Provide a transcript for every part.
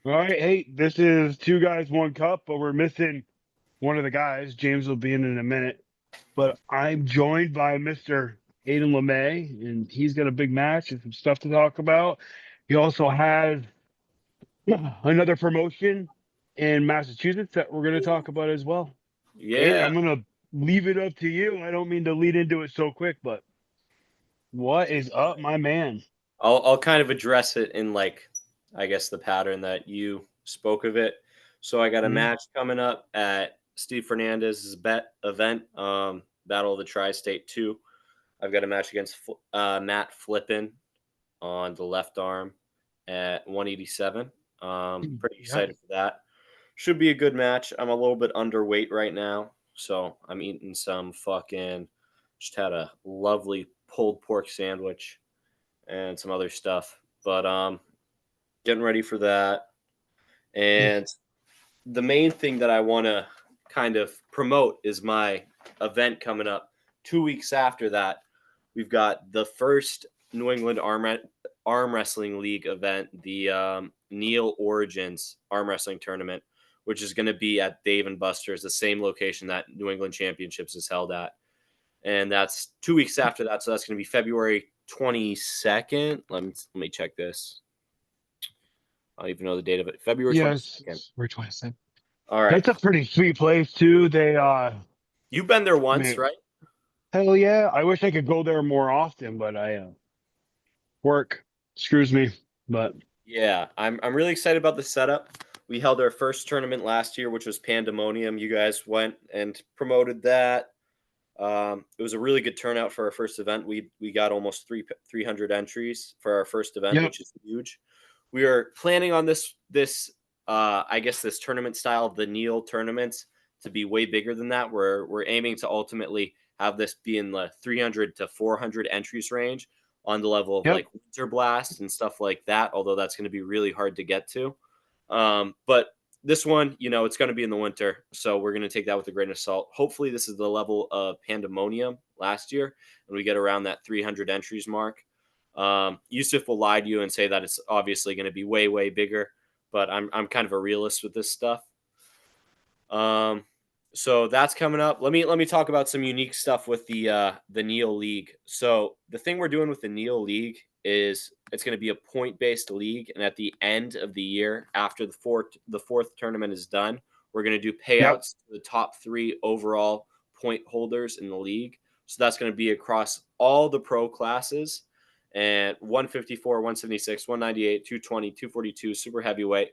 All right, hey, this is two guys, one cup, but we're missing one of the guys. James will be in a minute, but I'm joined by Mr. Aiden LeMay, and he's got a big match and some stuff to talk about. He also has another promotion in Massachusetts that we're going to talk about as well. Aiden, Yeah, I'm going to leave it up to you. I don't mean to lead into it so quick, but what is up, my man? I'll kind of address it in I guess the pattern that you spoke of it. So I got a Mhm. match coming up at Steve Fernandez's bet event, Battle of the Tri-State 2. I've got a match against Matt Flippin on the left arm at 187. Pretty Yep. excited for that. Should be a good match. I'm a little bit underweight right now, so I'm eating some fucking. Just had a lovely pulled pork sandwich and some other stuff. But getting ready for that. And the main thing that I want to kind of promote is my event coming up 2 weeks after that. We've got the first New England Arm Wrestling League event, the Neil Origins Arm Wrestling Tournament, which is going to be at Dave and Buster's, the same location that New England Championships is held at. And that's 2 weeks after that. So that's going to be February 22nd. Let me check this. I don't even know the date of it. February Yes, 22nd. we're 27. All right. That's a pretty sweet place too. You've been there I once, mean, right? hell yeah. I wish I could go there more often, but I work screws me. But Yeah, I'm really excited about the setup. We held our first tournament last year, which was Pandemonium. You guys went and promoted that. It was a really good turnout for our first event. We got almost 300 entries for our first event, yep, which is huge. We are planning on this I guess this tournament style of the Neil tournaments to be way bigger than that. We're aiming to ultimately have this be in the 300 to 400 entries range on the level of yep. like Winter Blast and stuff like that. Although that's going to be really hard to get to. But this one, it's going to be in the winter, so we're going to take that with a grain of salt. Hopefully, this is the level of Pandemonium last year, and we get around that 300 entries mark. Yusuf will lie to you and say that it's obviously going to be way, way bigger, but I'm kind of a realist with this stuff. Um, so that's coming up. Let me talk about some unique stuff with the Neil League. So the thing we're doing with the Neil League is it's going to be a point based league, and at the end of the year, after the fourth tournament is done, we're going to do Yep. payouts to the top three overall point holders in the league. So that's going to be across all the pro classes and 154, 176, 198, 220, 242, super heavyweight.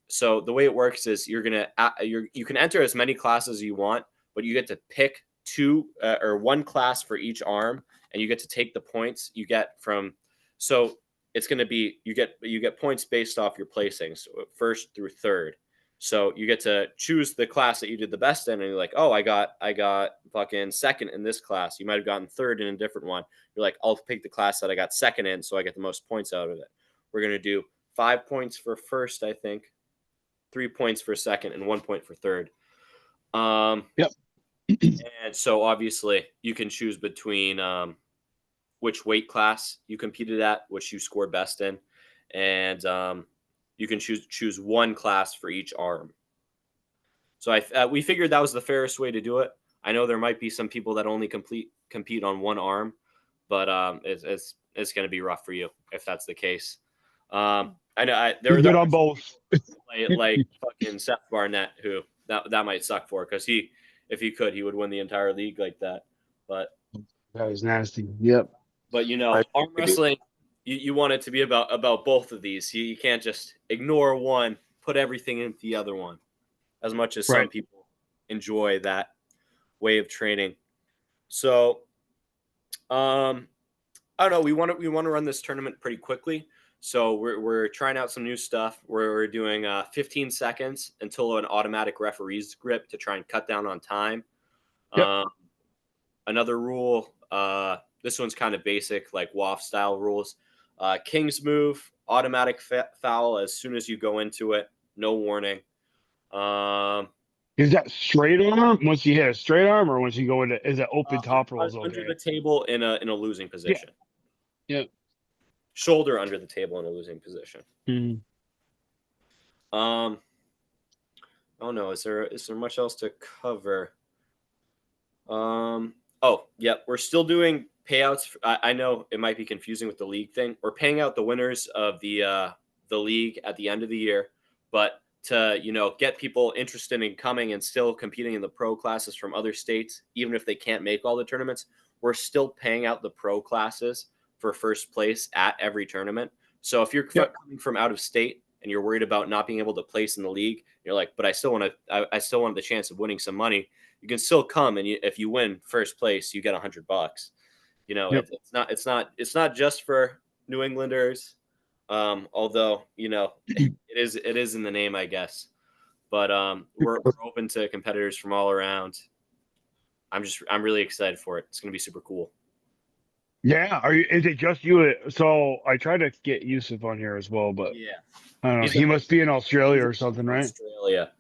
So the way it works is you can enter as many classes as you want, but you get to pick two or one class for each arm, and you get to take the points you get from. So it's going to be you get points based off your placings, so first through third. So you get to choose the class that you did the best in, and you're like, oh, I got fucking second in this class. You might have gotten third in a different one. You're like, I'll pick the class that I got second in, so I get the most points out of it. We're gonna do 5 points for first, I think, 3 points for second, and 1 point for third. Um, Yep. and so obviously you can choose between which weight class you competed at, which you scored best in, and you can choose one class for each arm. So we figured that was the fairest way to do it. I know there might be some people that only compete on one arm, but it's going to be rough for you if that's the case. I know You're there good are on both. like fucking Seth Barnett who that might suck for because if he could he would win the entire league like that. But That was nasty. Yep. I arm wrestling you want it to be about both of these. You can't just ignore one, put everything into the other one. As much as some right. people enjoy that way of training. So, I don't know. We want to run this tournament pretty quickly. So we're trying out some new stuff. We're doing 15 seconds until an automatic referee's grip to try and cut down on time. Yep. Um, Another rule. This one's kind of basic, like WAF style rules. King's move, automatic foul as soon as you go into it. No warning. Um, Is that straight arm once you hit a straight arm, or once you go into is that open top rolls Under okay? the table in a losing Yeah. position. Yep. Shoulder under the table in a losing position. Mm. Oh no, is there much else to cover? Oh, yep. We're still doing payouts. I know it might be confusing with the league thing. We're paying out the winners of the league at the end of the year, but to get people interested in coming and still competing in the pro classes from other states, even if they can't make all the tournaments, we're still paying out the pro classes for first place at every tournament. So if you're Yep. coming from out of state and you're worried about not being able to place in the league, you're like, but I still want to. I still want the chance of winning some money. You can still come, and if you win first place, you get $100. Yep. It's not just for New Englanders, although it is in the name, I guess. But we're open to competitors from all around. I'm really excited for it. It's gonna be super cool. Yeah. Is it just you? So I tried to get Yusuf on here as well, but Yeah, I don't know. he's He must be in Australia he's or something, in right? Australia.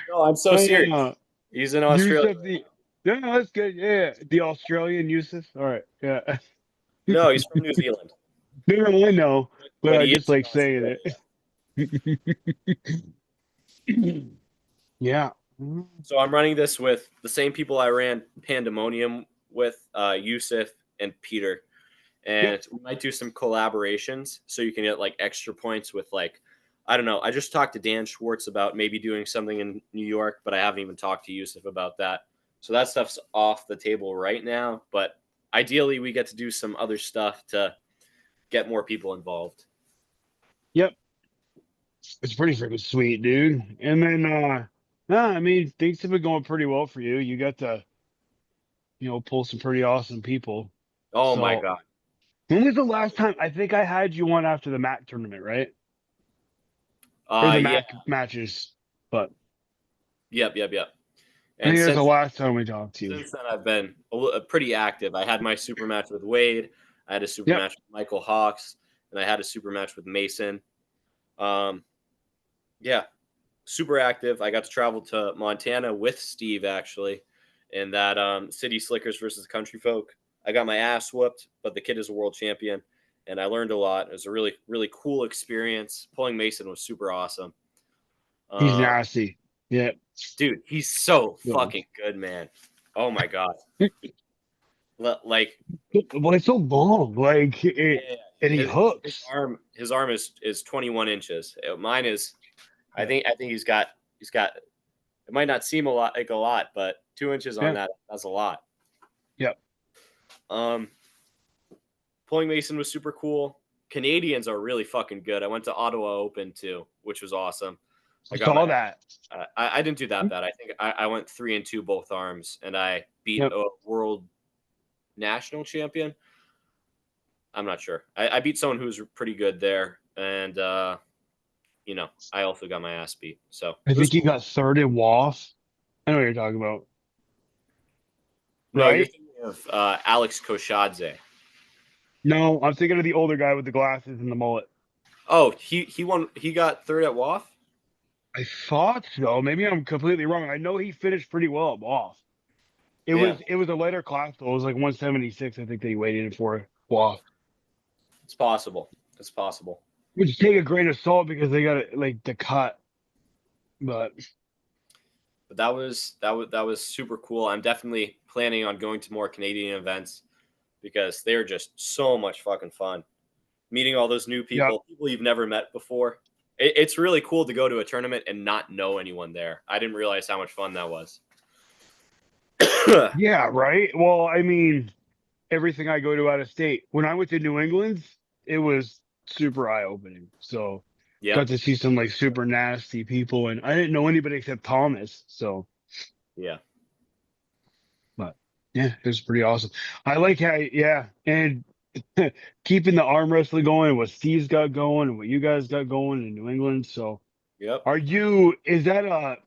No, I'm so I serious. know. He's in Australia Yusuf right the now. Yeah, that's good. Yeah. The Australian Yusuf. All right. Yeah. No, he's from New Zealand, No, I know, but but I he just is in like saying Australia. it. Yeah. So I'm running this with the same people I ran Pandemonium with, Yusuf and Peter, Yep. and we might do some collaborations so you can get like extra points with like, I don't know. I just talked to Dan Schwartz about maybe doing something in New York, but I haven't even talked to Yusuf about that. So that stuff's off the table right now. But ideally, we get to do some other stuff to get more people involved. Yep. It's pretty freaking sweet, dude. And then, nah, I mean, things have been going pretty well for you. You got to, pull some pretty awesome people. Oh my So, god. when was the last time? I think I had you on after the MAC tournament, right? Or the Yeah. MAC matches. But Yep. I And think that's the since last time we talked to you. Since then, I've been pretty active. I had my super match with Wade. I had a super Yep. match with Michael Hawks, and I had a super match with Mason. Um, yeah, super active. I got to travel to Montana with Steve actually, in that City Slickers versus Country Folk. I got my ass whooped, but the kid is a world champion, and I learned a lot. It was a really really cool experience. Pulling Mason was super awesome. He's Um, nasty. Yeah. Dude, he's so So, fucking good, man. Oh my god. Like well, it's so long. Like, yeah, and he his hooks. arm is 21 inches. Mine is, I think he's got. It might not seem a lot, but 2 inches on Yeah. that's a lot. Yep. Um, Pulling Mason was super cool. Canadians are really fucking good. I went to Ottawa Open too, which was awesome. I I got my. saw that. I didn't do that bad. I think I went 3-2 both arms, and I beat Yep. a world national champion. I'm not sure. I beat someone who was pretty good there, and I also got my ass beat. So I it was think he cool. got third in WAF. I know what you're talking about, No, you're right? thinking of Alex Koshadze. No, I'm thinking of the older guy with the glasses and the mullet. Oh, he won. He got third at WAF. I thought so. Maybe I'm completely wrong. I know he finished pretty well at WAF. It Yeah, was it was a lighter class though. It was like 176. I think that he weighed in for WAF. it's possible. It's possible. Which take a grain of salt because they got it like the cut. But But that was super cool. I'm definitely planning on going to more Canadian events because they're just so much fucking fun. Meeting all those new yeah, people you've never met before. It's really cool to go to a tournament and not know anyone there. I didn't realize how much fun that was. yeah, right. Well, I mean, everything I go to out of state. When I went to New England, it was super eye opening. So got Yep. to see some like super nasty people, and I didn't know anybody except Thomas. So, Yeah. but yeah, it was pretty awesome. I like how, yeah, and keeping the arm wrestling going, what Steve's got going, and what you guys got going in New England. So, Yep. is that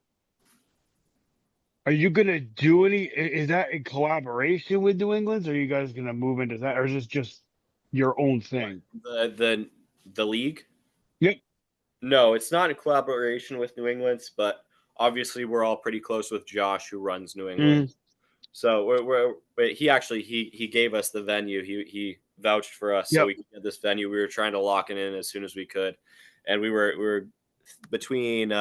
are you gonna do any? Is that in collaboration with New England's? Or are you guys gonna move into that, or is this just your own What? thing? The league? Yep. No, it's not in collaboration with New England's, but obviously we're all pretty close with Josh, who runs New England. Mm, So he actually he gave us the venue. He vouched for us so Yep. we could get this venue. We were trying to lock it in as soon as we could, and we were between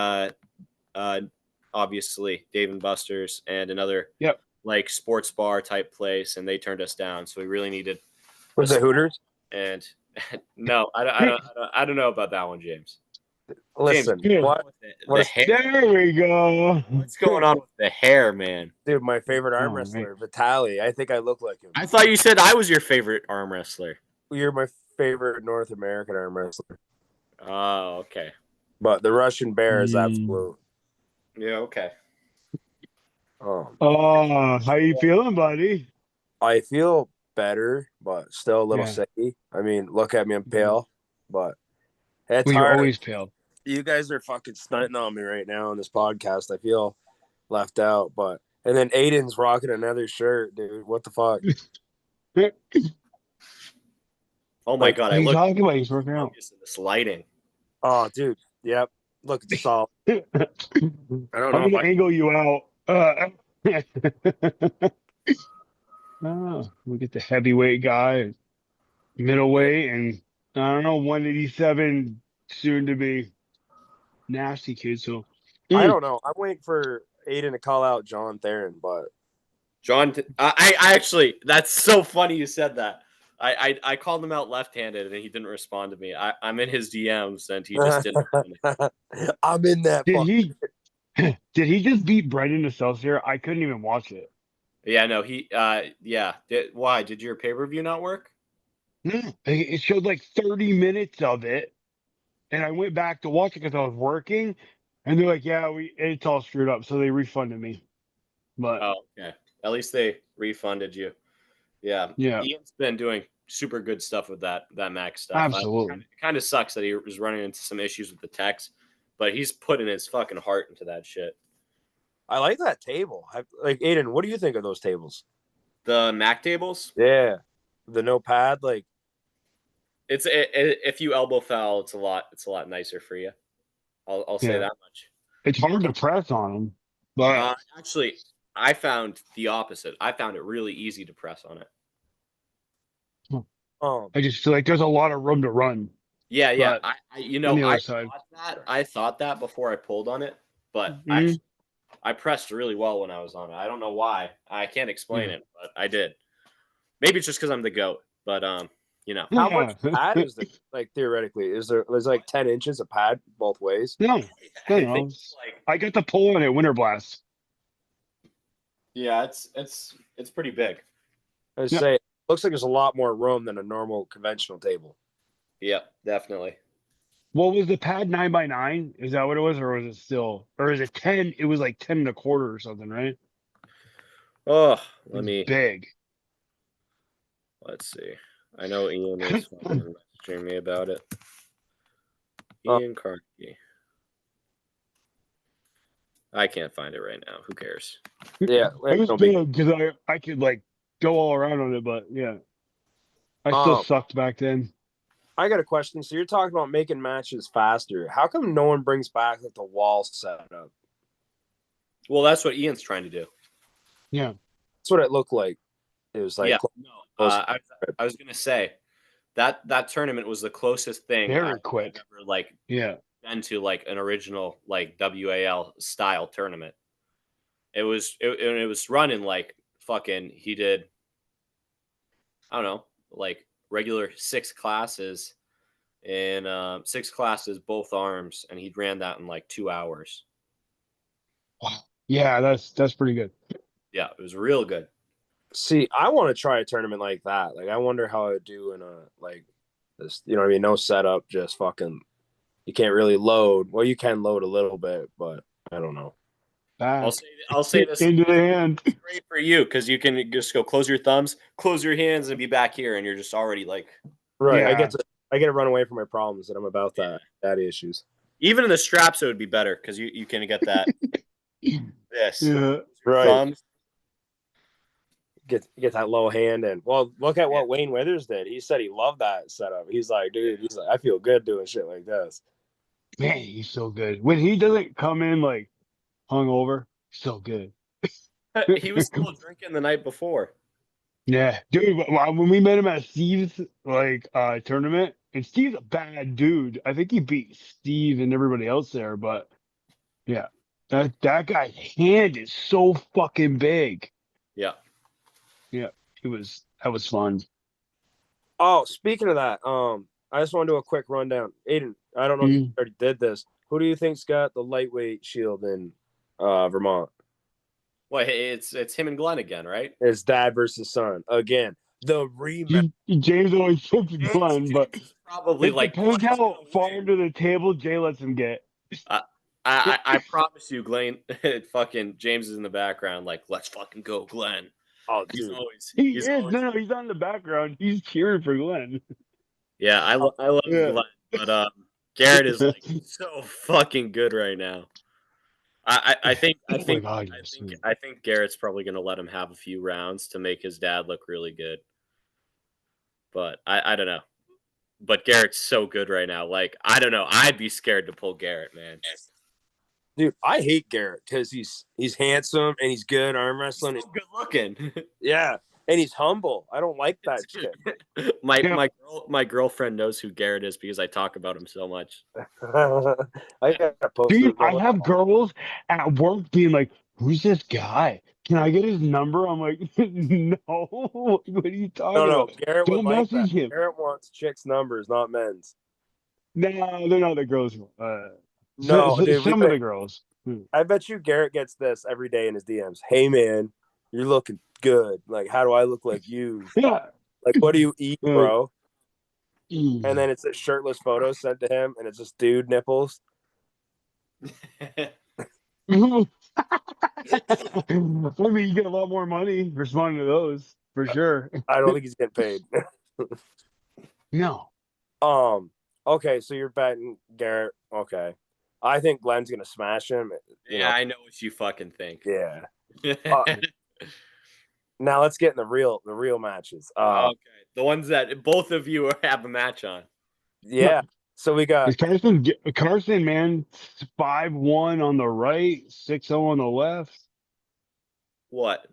obviously Dave and Buster's and another Yep. like sports bar type place, and they turned us down. So we really needed. Was it Hooters? And no, I don't know about that one, James. Listen, James, what? the hair. There we go. What's going on with the hair, man? Dude, my favorite arm Oh, wrestler, Vitaly. I think I look like him. I thought you said I was your favorite arm wrestler. You're my favorite North American arm wrestler. Oh, okay. But the Russian Bear is absolute. Yeah, okay. Oh, how you feeling, buddy? I feel better, but still a little sicky. I mean, look at me, I'm pale, but it's Well, you're hard. always pale. You guys are fucking stunting on me right now on this podcast. I feel left out, and then Aiden's rocking another shirt, dude. What the fuck? Oh my god! What are you I look talking about? He's working out. in this lighting. Oh, dude. Yep. Look, it's solid. I don't I'm know. gonna angle you out. We get the heavyweight guy, middleweight, and I don't know, 187 soon to be nasty kid. So I don't know. I'm waiting for Aiden to call out John Theron, but John, I actually, that's so funny you said that. I called him out left-handed and he didn't respond to me. I'm in his DMs and he just didn't. I'm in that. Did he just beat Brendan Excelsior? I couldn't even watch it. Yeah, no, yeah. Why? Did your pay-per-view not work? No, it showed like 30 minutes of it, and I went back to watch it because I was working, and they're like, "Yeah, it's all screwed up," so they refunded me. But okay, at least they refunded you. Yeah. Ian's been doing super good stuff with that Mac stuff. Absolutely. It kind of sucks that he was running into some issues with the text, but he's putting his fucking heart into that shit. I like that table. Like, Aiden, what do you think of those tables? The Mac tables? Yeah. The no pad, like if you elbow foul, it's a lot nicer for you. I'll say that much. It's hard to press on them, but actually, I found the opposite. I found it really easy to press on it. I just feel like there's a lot of room to run. Yeah. But I thought that before I pulled on it, but actually, I pressed really well when I was on it. I don't know why. I can't explain it, but I did. Maybe it's just because I'm the GOAT, but how much pad is there? Like, theoretically, there's like 10 inches of pad both ways? No. I got the pull on it, Winter Blast. Yeah, it's pretty big. I say it looks like there's a lot more room than a normal conventional table. Yeah, definitely. What was the pad 9x9? Is that what it was, or was it still, or is it 10? It was like 10 1/4 or something, right? Oh, big. Let's see. I know Ian is messaging me about it. Ian Carnegie. I can't find it right now. Who cares? Yeah, it was big because I could like go all around on it, but yeah, I still sucked back then. I got a question. So you're talking about making matches faster. How come no one brings back like the wall setup? Well, that's what Ian's trying to do. Yeah, that's what it looked like. It was like I was gonna say that tournament was the closest thing very quick. Ever, been to like an original like WAL style tournament. It was running like fucking. He did. I don't know, like regular 6 classes in 6 classes, both arms, and he ran that in like 2 hours. Wow. Yeah, that's pretty good. Yeah, it was real good. See, I want to try a tournament like that. Like, I wonder how I would do in a like this. You know what I mean? No setup, just fucking. You can't really load. Well, you can load a little bit, but I don't know. I'll say this into the hand. It's great for you because you can just go close your thumbs, close your hands, and be back here, and you're just already like right. Yeah. I get to run away from my problems, and I'm about daddy issues. Even in the straps, it would be better because you can get that. This right. Thumbs. Get that low hand and look at what Wayne Withers did. He said he loved that setup. He's like, dude, I feel good doing shit like this. Man, he's so good. When he doesn't come in like hungover, so good. He was still drinking the night before. Yeah, dude. When we met him at Steve's tournament, and Steve's a bad dude. I think he beat Steve and everybody else there, but yeah, that guy's hand is so fucking big. Yeah. Yeah, that was fun. Oh, speaking of that, I just want to do a quick rundown. Aiden, I don't know if you Mm. already did this. Who do you think's got the lightweight shield in Vermont? Well, it's him and Glenn again, right? It's dad versus son again. The rematch. James always picks Glenn, but Probably it like depends Glenn's how gonna far win. into the table Jay lets him get. I promise you, Glenn. Fucking James is in the background, like, let's fucking go, Glenn. Oh, He's dude. always He he's is. always No, he's on the background. He's cheering for Glenn. yeah. I love Yeah. Glenn, but Garrett is like so fucking good right now. I think Oh my God, yes. I think Garrett's probably gonna let him have a few rounds to make his dad look really good. But I don't know. But Garrett's so good right now. Like, I don't know. I'd be scared to pull Garrett, man. Dude, I hate Garrett because he's handsome and he's good arm He's wrestling. so good looking. Yeah, and he's humble. I don't like that shit. Yeah. My girlfriend knows who Garrett is because I talk about him so much. I got a poster. Dude, I have girls at work being like, "Who's this guy? Can I get his number?" I'm like, "No, what are you talking No, about? Garrett would Don't like that. message him." Garrett wants chicks' numbers, not men's. No, they're not the girls. No, dude, Some of the girls. I bet you Garrett gets this every day in his DMs. Hey, man, you're looking good. Like, how do I look like you? Yeah. Like, what do you eat, bro? Mm. And then it's a shirtless photo sent to him, and it's just dude nipples. I mean, you get a lot more money responding to those for sure. I don't think he's getting paid. No. Okay, so you're betting Garrett. Okay. I think Glenn's gonna smash him. Yeah, I know what you fucking think. Yeah. Now let's get in the real matches. Okay, the ones that both of you have a match on. Yeah. So we got Is Carson, man, 5-1 on the right, 6-0 on the left. What?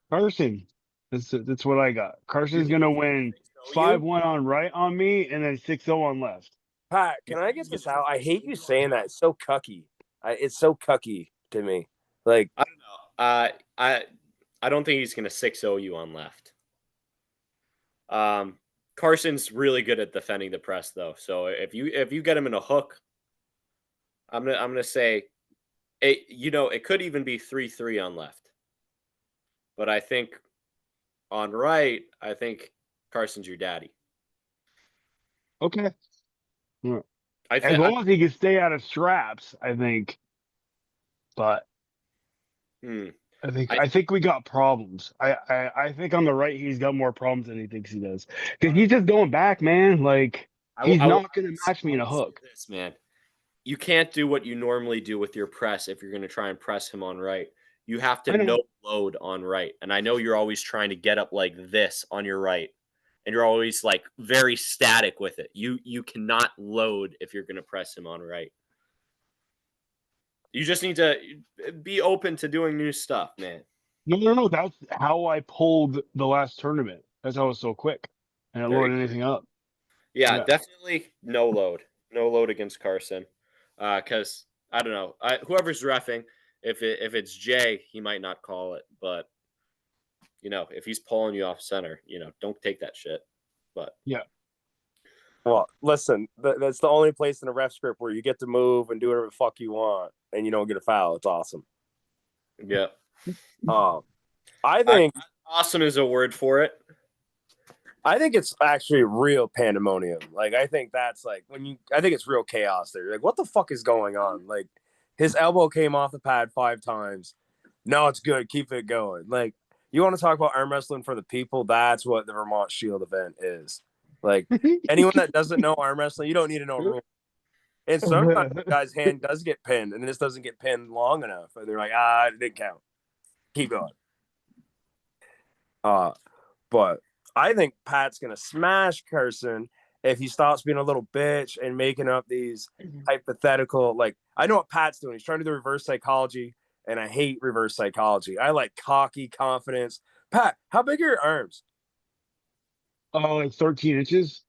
Carson. That's what I got. Carson's gonna win 5-1 on right on me, and then 6-0 on left. Pat. Can I get this out? I hate you saying that. It's so cucky. It's so cucky to me. Like I don't know. I don't think he's gonna 6-0 you on left. Carson's really good at defending the press though. So if you get him in a hook, I'm gonna say it could even be 3-3 on left. But I think on right, I think Carson's your daddy. Okay. I As long as he can stay out of straps, I think. But I think we got problems. I think on the right he's got more problems than he thinks he does. Because he's just going back, man. Like he's not gonna match me in a hook. This man, you can't do what you normally do with your press if you're gonna try and press him on right. You have to no load on right. And I know you're always trying to get up like this on your right. And you're always like very static with it. You cannot load if you're gonna press him on right. You just need to be open to doing new stuff, man. No. That's how I pulled the last tournament. That's how it was so quick. And I loaded anything up. Yeah, definitely no load. No load against Carson. Because I don't know. Whoever's reffing, if it's Jay, he might not call it. But if he's pulling you off center, don't take that shit. But yeah. Well, listen, that's the only place in a ref script where you get to move and do whatever the fuck you want and you don't get a foul. It's awesome. Yeah. I think awesome is a word for it. I think it's actually real pandemonium. Like, I think that's like I think it's real chaos there. Like, what the fuck is going on? Like, his elbow came off the pad 5 times. No, it's good. Keep it going. Like, you want to talk about arm wrestling for the people? That's what the Vermont Shield event is. Like, anyone that doesn't know arm wrestling, you don't need to know rules. And sometimes the guy's hand does get pinned, and this doesn't get pinned long enough. And they're like, it didn't count. Keep going. But I think Pat's going to smash Carson if he stops being a little bitch and making up these hypothetical, like, I know what Pat's doing. He's trying to do reverse psychology, and I hate reverse psychology. I like cocky confidence, Pat, how big are your arms? Oh, like 13 inches.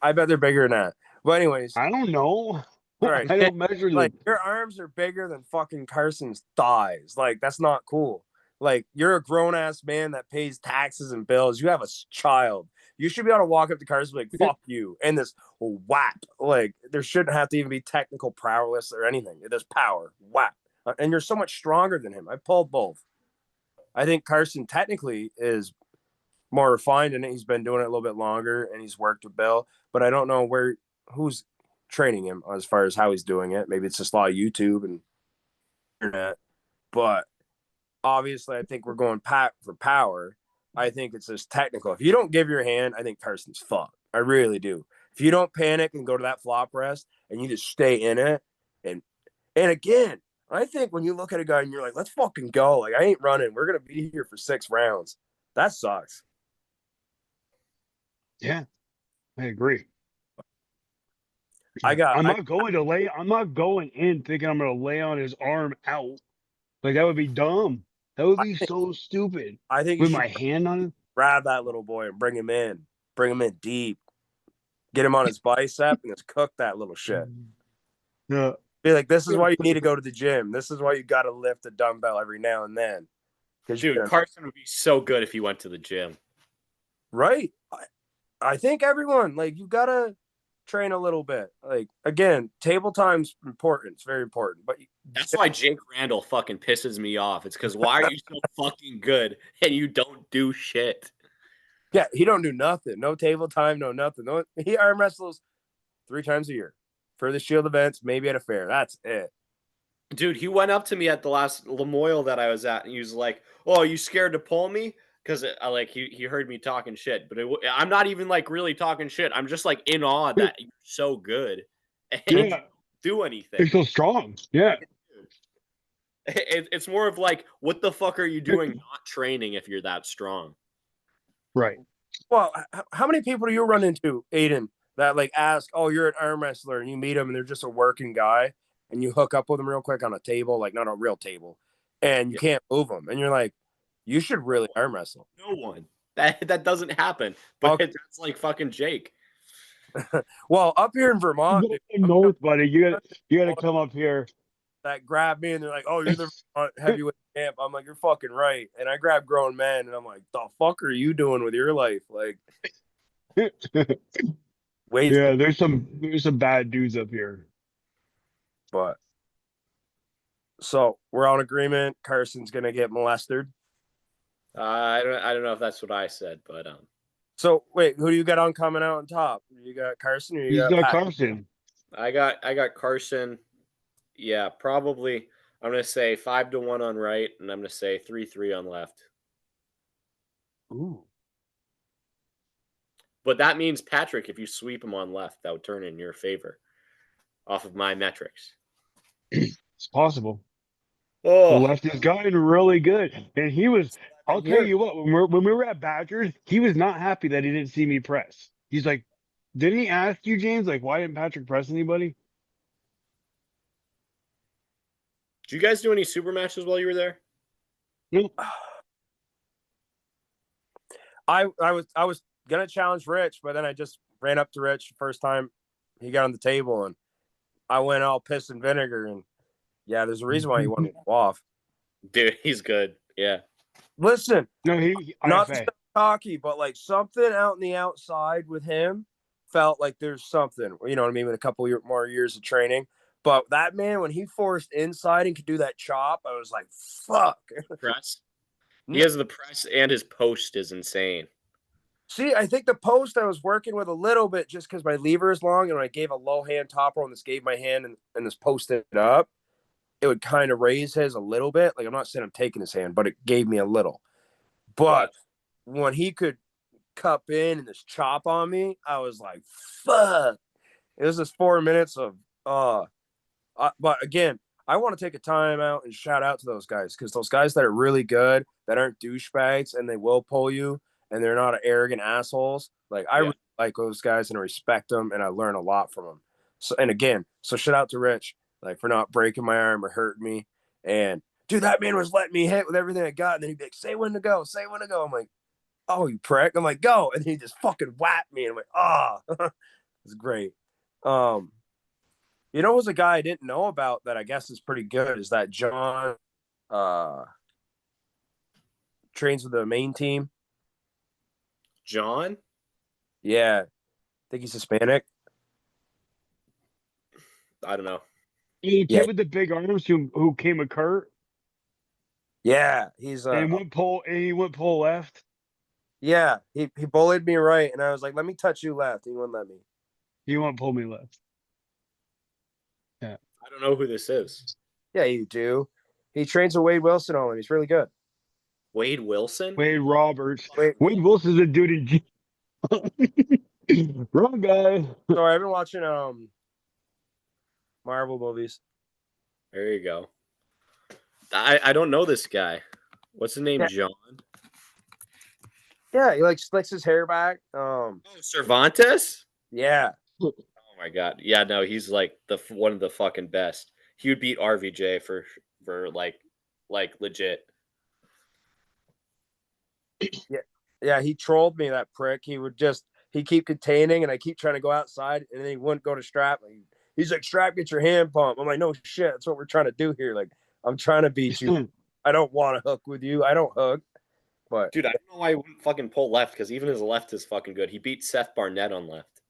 I bet they're bigger than that. But anyways, I don't know. all right. I don't measure Like them. your arms are bigger than fucking Carson's thighs. Like that's not cool. Like you're a grown ass man that pays taxes and bills. You have a child. You should be able to walk up to Carson and be like, fuck you. And this whap. Like there shouldn't have to even be technical prowess or anything. There's power. Whap. And you're so much stronger than him. I pulled both. I think Carson technically is more refined in it. He's been doing it a little bit longer and he's worked with Bill, but I don't know who's training him as far as how he's doing it. Maybe it's just a lot of YouTube and internet, but obviously I think we're going Pat for power. I think it's just technical. If you don't give your hand, I think Carson's fucked. I really do. If you don't panic and go to that flop rest and you just stay in it, and again, I think when you look at a guy and you're like, let's fucking go. Like I ain't running. We're gonna be here for 6 rounds. That sucks. Yeah, I agree. I'm not going in thinking I'm going to lay on his arm out. Like that would be dumb. That would be so stupid. I think with my hand on it. Grab that little boy and bring him in. Bring him in deep. Get him on his bicep and just cook that little shit. Yeah. Be like, this is why you need to go to the gym. This is why you got to lift a dumbbell every now and then. Dude, Carson would be so good if he went to the gym. Right. I think everyone, like, you got to train a little bit. Like, again, table time's important. It's very important. But that's why Jake Randall fucking pisses me off. It's because why are you so fucking good and you don't do shit? Yeah, he don't do nothing. No table time, no nothing. No, he arm wrestles 3 times a year for the Shield events, maybe at a fair. That's it. Dude, he went up to me at the last Lamoille that I was at, and he was like, "Oh, are you scared to pull me?" Because like he heard me talking shit, but I'm not even like really talking shit. I'm just like in awe that you're so good and you don't do anything. You're so strong. Yeah. It's more of like, what the fuck are you doing not training if you're that strong? Right. Well, how many people do you run into, Aiden, that like ask, oh, you're an arm wrestler, and you meet them and they're just a working guy, and you hook up with them real quick on a table, like not a real table, and you can't move them, and you're like, you should really arm wrestle. No one. That doesn't happen. But that's like fucking Jake. Well, up here in Vermont, north, buddy, you gotta come up here. That grab me and they're like, "Oh, you're the heavyweight champ." I'm like, "You're fucking right." And I grab grown men and I'm like, "The fuck are you doing with your life?" Like, wait. Yeah, there's some bad dudes up here. But so we're on agreement. Carson's gonna get molested. I don't know if that's what I said, but So wait, who do you got on coming out on top? You got Carson or you got Carson? I got Carson. Yeah, probably. I'm gonna say 5-1 on right, and I'm gonna say 3-3 on left. Ooh. But that means Patrick, if you sweep him on left, that would turn in your favor off of my metrics. It's possible. Oh, the left is gotten really good, and he was. I'll tell you what. When we were at Badgers, he was not happy that he didn't see me press. He's like, "Didn't he ask you, James? Like, why didn't Patrick press anybody?" Did you guys do any super matches while you were there? No. I was gonna challenge Rich, but then I just ran up to Rich the first time he got on the table, and I went all piss and vinegar. And yeah, there's a reason why he wanted to go off. Dude, he's good. Yeah. Listen, no, he not cocky, but like something out in the outside with him felt like there's something. You know what I mean? With a couple more years of training. But that man, when he forced inside and could do that chop, I was like, fuck. Press. He has the press, and his post is insane. See, I think the post I was working with a little bit just because my lever is long, and when I gave a low hand topper and this gave my hand and this posted up, it would kind of raise his a little bit. Like, I'm not saying I'm taking his hand, but it gave me a little. But when he could cup in and this chop on me, I was like, fuck. It was just 4 minutes of, but again, I want to take a time out and shout out to those guys, because those guys that are really good, that aren't douchebags, and they will pull you, and they're not arrogant assholes. Like, I really like those guys and I respect them, and I learn a lot from them. So, and again, so shout out to Rich, like, for not breaking my arm or hurting me. And dude, that man was letting me hit with everything I got. And then he'd be like, say when to go, say when to go. I'm like, oh, you prick. I'm like, go. And he just fucking whacked me. And I'm like, ah, it's great. You know, was a guy I didn't know about that I guess is pretty good is that John trains with the main team. John? Yeah. I think he's Hispanic. I don't know. The Yeah. kid with the big arms who came with Kurt Yeah. He's and he went pull left. yeah, he bullied me right, and I was like, let me touch you left. He wouldn't let me. He won't pull me left. I don't know who this is. Yeah, you do. He trains with Wade Wilson on him. He's really good. Wade Wilson? Wade Roberts. Wait, Wade Wilson's a dude in wrong guy. sorry, I've been watching Marvel movies. There you go. I don't know this guy. What's his name? Yeah. John? Yeah, he like slicks his hair back. Oh, Cervantes? Yeah. Oh my god. Yeah, no, he's like one of the fucking best. He would beat RVJ for like legit. Yeah, he trolled me, that prick. He keep containing, and I keep trying to go outside, and then he wouldn't go to strap. He's like, strap, get your hand pump. I'm like, no shit, that's what we're trying to do here. Like, I'm trying to beat you. I don't want to hook with you. I don't hook. But Dude, I don't know why he wouldn't fucking pull left because even his left is fucking good. He beat Seth Barnett on left.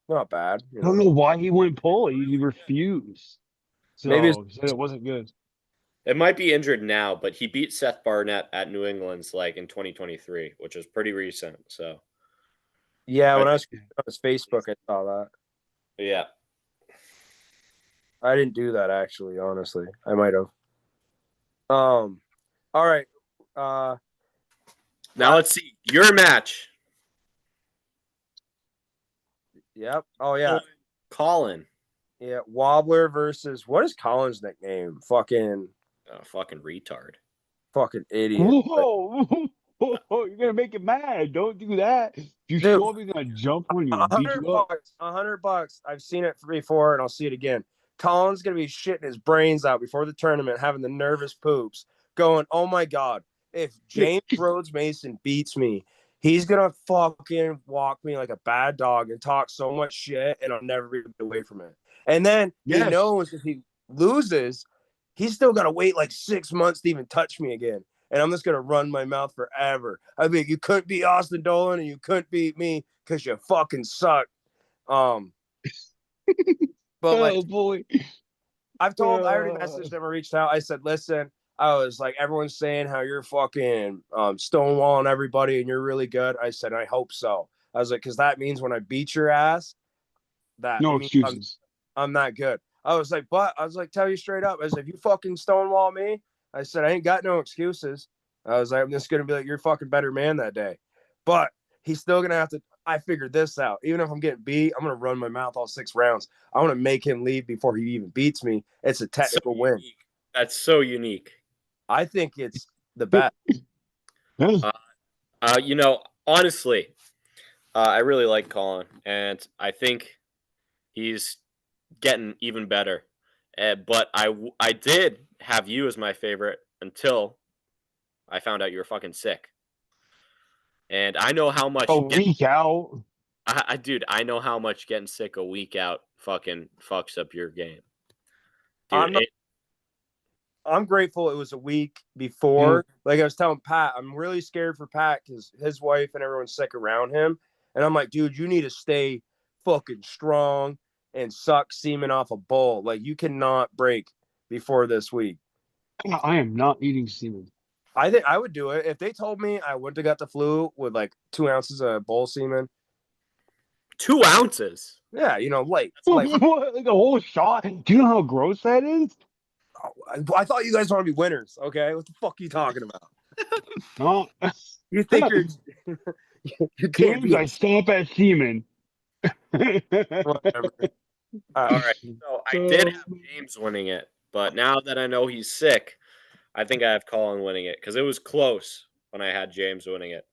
not bad. I don't know why he wouldn't pull. He refused. So Maybe he said it wasn't good. It might be injured now, but he beat Seth Barnett at New England's like in 2023, which is pretty recent. So Yeah, when I was on his Facebook, I saw that. yeah. I didn't do that actually, honestly. I might have. All right. Now let's see your match. Yep. Oh yeah. Colin. Yeah. Wobbler versus what is Colin's nickname? Fucking Fucking retard. fucking idiot. Whoa, you're gonna make him mad. Don't do that. If you Dude, show up, he's gonna jump on you, beat you up. $100. I've seen it before, and I'll see it again. Colin's gonna be shitting his brains out before the tournament, having the nervous poops, going, "Oh my god, if James Rhodes Mason beats me, he's gonna fucking walk me like a bad dog and talk so much shit, and I'll never be away from it." And then he Yes. knows if he loses, he's still gotta wait like 6 months to even touch me again. And I'm just gonna run my mouth forever. I mean, you couldn't beat Austin Dolan and you couldn't beat me because you fucking suck. But like, Oh boy. I already messaged him or reached out. I said, listen, I was like, everyone's saying how you're fucking stonewalling everybody and you're really good. I said, I hope so. I was like, because that means when I beat your ass, that No means excuses. I'm not good. I was like, tell you straight up. I said, if you fucking stonewall me, I said, I ain't got no excuses. I was like, I'm just gonna be like, you're fucking better man that day. But he's still gonna have to. I figured this out. Even if I'm getting beat, I'm gonna run my mouth all 6 rounds. I want to make him leave before he even beats me. It's a technical win. Unique. That's so unique. I think it's the best. You know, honestly, I really like Colin, and I think he's getting even better. But I did have you as my favorite until I found out you were fucking sick. And I know how much A week out. dude, I know how much getting sick a week out fucking fucks up your game. Dude, I'm grateful it was a week before. Like I was telling Pat, I'm really scared for Pat because his wife and everyone's sick around him. And I'm like, dude, you need to stay fucking strong and suck semen off a bull. Like you cannot break before this week. I am not eating semen. I think I would do it. If they told me I wouldn't have got the flu with like 2 ounces of bull semen. 2 ounces? Yeah, you know, like Like a whole shot. Do you know how gross that is? I thought you guys want to be winners. Okay, what the fuck are you talking about? No. You think you're you can't James, be I stop at semen. whatever. All right. So I did have James winning it, but now that I know he's sick, I think I have Colin winning it because it was close when I had James winning it.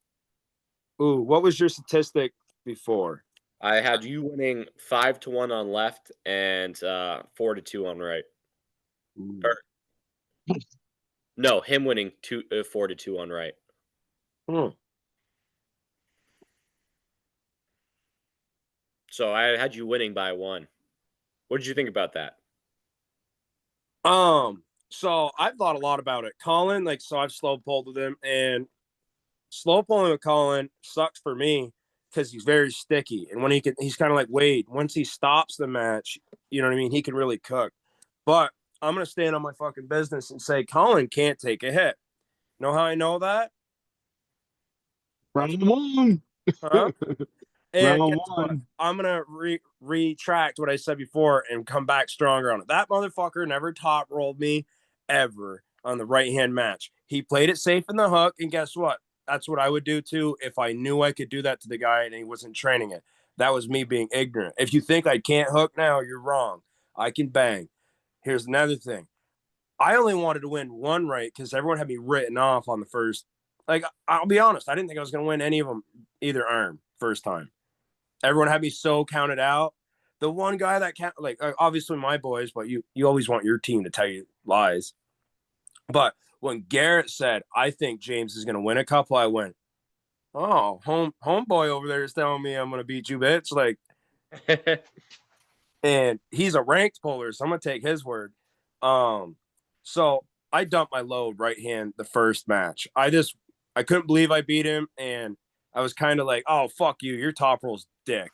Ooh, what was your statistic before? I had you winning 5-1 on left and 4-2 on right. Or, no, him winning 4-2 on Wright. Hmm. So I had you winning by 1. What did you think about that? So I've thought a lot about it. Colin, like, so I've slow polled with him, and slow polling with Colin sucks for me because he's very sticky. And when he's kind of like Wade. Once he stops the match, you know what I mean? He can really cook. But I'm gonna stand on my fucking business and say Colin can't take a hit. Know how I know that? Round one. Huh? And Round guess what? one. I'm gonna retract what I said before and come back stronger on it. That motherfucker never top rolled me ever on the right hand match. He played it safe in the hook, and guess what? That's what I would do too if I knew I could do that to the guy and he wasn't training it. That was me being ignorant. If you think I can't hook now, you're wrong. I can bang. Here's another thing. I only wanted to win one right because everyone had me written off on the first. Like, I'll be honest, I didn't think I was going to win any of them either arm first time. Everyone had me so counted out. The one guy that like obviously my boys, but you always want your team to tell you lies. But when Garrett said, "I think James is going to win a couple," I went, "Oh, homeboy over there is telling me I'm going to beat you, bitch!" Like, and he's a ranked puller, so I'm going to take his word. So I dumped my load right hand the first match. I couldn't believe I beat him, and I was kind of like, "Oh, fuck you, your top roll's dick."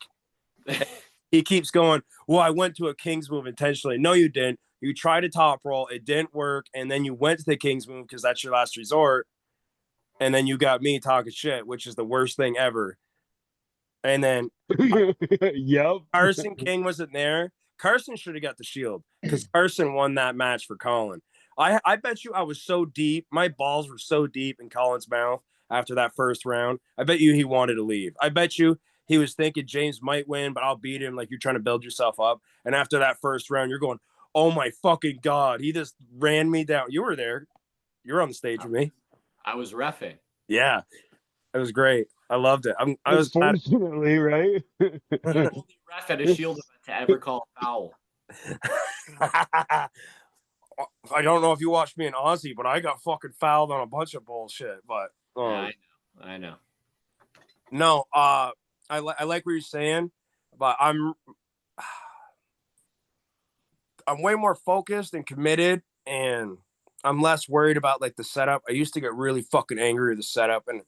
He keeps going, "Well, I went to a King's move intentionally." No, you didn't. You tried a top roll, it didn't work, and then you went to the King's move because that's your last resort, and then you got me talking shit, which is the worst thing ever. And then Yep. Carson King wasn't there. Carson should have got the shield because Carson won that match for Colin. I bet you I was so deep, my balls were so deep in Colin's mouth after that first round. I bet you he wanted to leave. I bet you he was thinking James might win, but I'll beat him. Like, you're trying to build yourself up. And after that first round, you're going, "Oh my fucking God, he just ran me down." You were there. You were on the stage with me. I was reffing. Yeah. It was great. I loved it. I was glad. Unfortunately, right? Only ref at a shield event to ever call a foul. I don't know if you watched me in Aussie, but I got fucking fouled on a bunch of bullshit. But Yeah, I know. no, I like what you're saying, but I'm way more focused and committed, and I'm less worried about like the setup. I used to get really fucking angry with the setup, and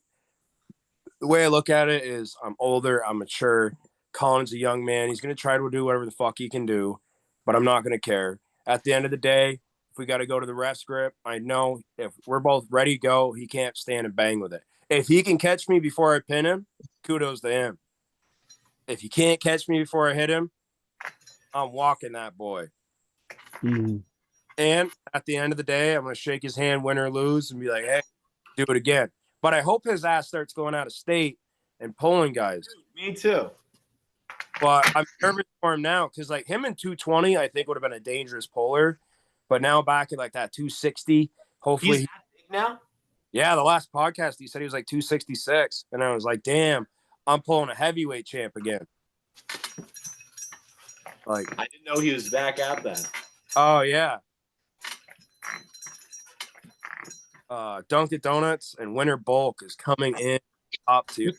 the way I look at it is I'm older, I'm mature. Colin's a young man. He's gonna try to do whatever the fuck he can do, but I'm not gonna care. At the end of the day, if we got to go to the ref script, I know if we're both ready to go, he can't stand and bang with it. If he can catch me before I pin him, kudos to him. If he can't catch me before I hit him, I'm walking that boy. Mm. And at the end of the day, I'm going to shake his hand, win or lose, and be like, "Hey, do it again." But I hope his ass starts going out of state and pulling guys. Me too. But I'm nervous for him now because, like, him in 220, I think would have been a dangerous puller. But now back at like that 260, hopefully. He's that big now? Yeah, the last podcast he said he was like 266, and I was like, "Damn, I'm pulling a heavyweight champ again." Like, I didn't know he was back at that. oh yeah. Dunkin' Donuts and Winter Bulk is coming in top 2.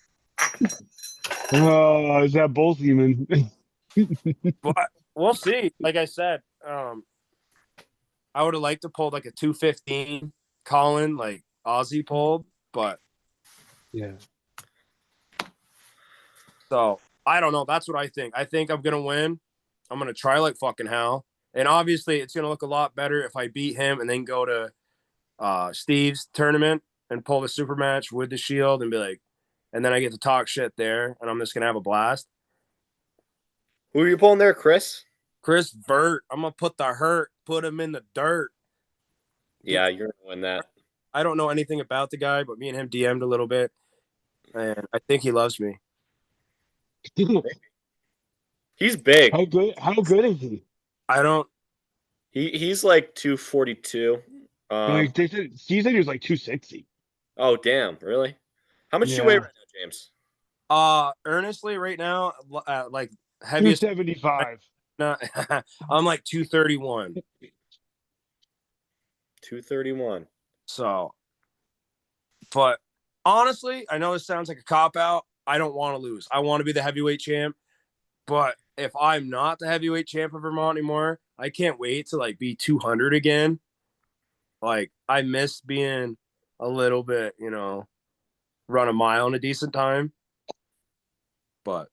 Oh, is that both even? But we'll see. Like I said, I would have liked to pull like a 215 Colin, like Aussie pulled, but Yeah. so I don't know. That's what I think. I think I'm gonna win. I'm gonna try like fucking hell. And obviously it's gonna look a lot better if I beat him and then go to Steve's tournament and pull the super match with the shield and be like, and then I get to talk shit there and I'm just gonna have a blast. Who are you pulling there, Chris? Chris Vert, I'm gonna put him in the dirt. Yeah, you're gonna win that. I don't know anything about the guy, but me and him DM'd a little bit, and I think he loves me. He's big. How good is he? I don't. He's like 242. Like they said, Steve said he was like 260. Oh damn, really? How much do you Yeah. weigh right now, James? Earnestly right now, like heaviest 275. I'm like 231. 231. So, but honestly, I know this sounds like a cop out. I don't want to lose. I want to be the heavyweight champ. But if I'm not the heavyweight champ of Vermont anymore, I can't wait to like be 200 again. Like I miss being a little bit, run a mile in a decent time. But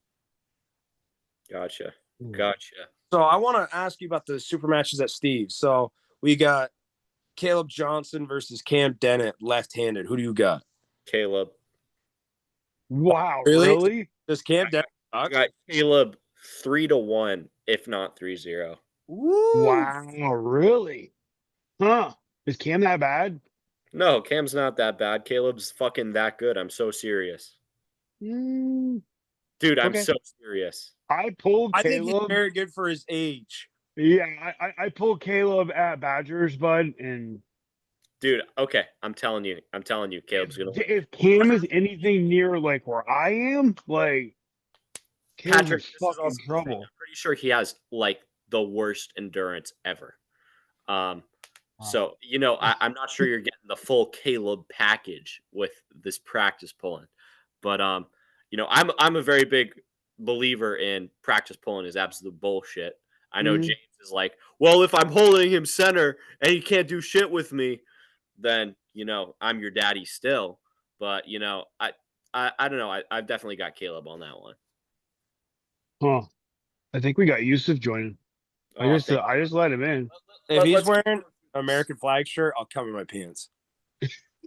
Gotcha. so I want to ask you about the super matches at Steve. So we got Caleb Johnson versus Cam Dennett, left-handed. Who do you got? Caleb. Wow, Really? really? Does Cam Dennett I suck? got Caleb 3-1, if not 3-0. Woo! Wow, really? Huh? Is Cam that bad? No, Cam's not that bad. Caleb's fucking that good. I'm so serious. Mm, Dude, I'm okay. so serious. I pulled I think he's Caleb. very good for his age. Yeah, I pulled Caleb at Badgers, bud, and Dude, okay. I'm telling you, Caleb's gonna win. if Cam is anything near like where I am, like Cam's in Patrick, this is fucking also the thing. trouble. I'm pretty sure he has like the worst endurance ever. So I'm not sure you're getting the full Caleb package with this practice pulling, but I'm a very big believer in practice pulling is absolute bullshit. I know Mhm. James is like, well, if I'm holding him center and he can't do shit with me, then I'm your daddy still. But I don't know. I've definitely got Caleb on that one. Huh? I think we got Yusuf joining. I Oh, just let him in. If he's let's- wearing American flag shirt, I'll cover my pants.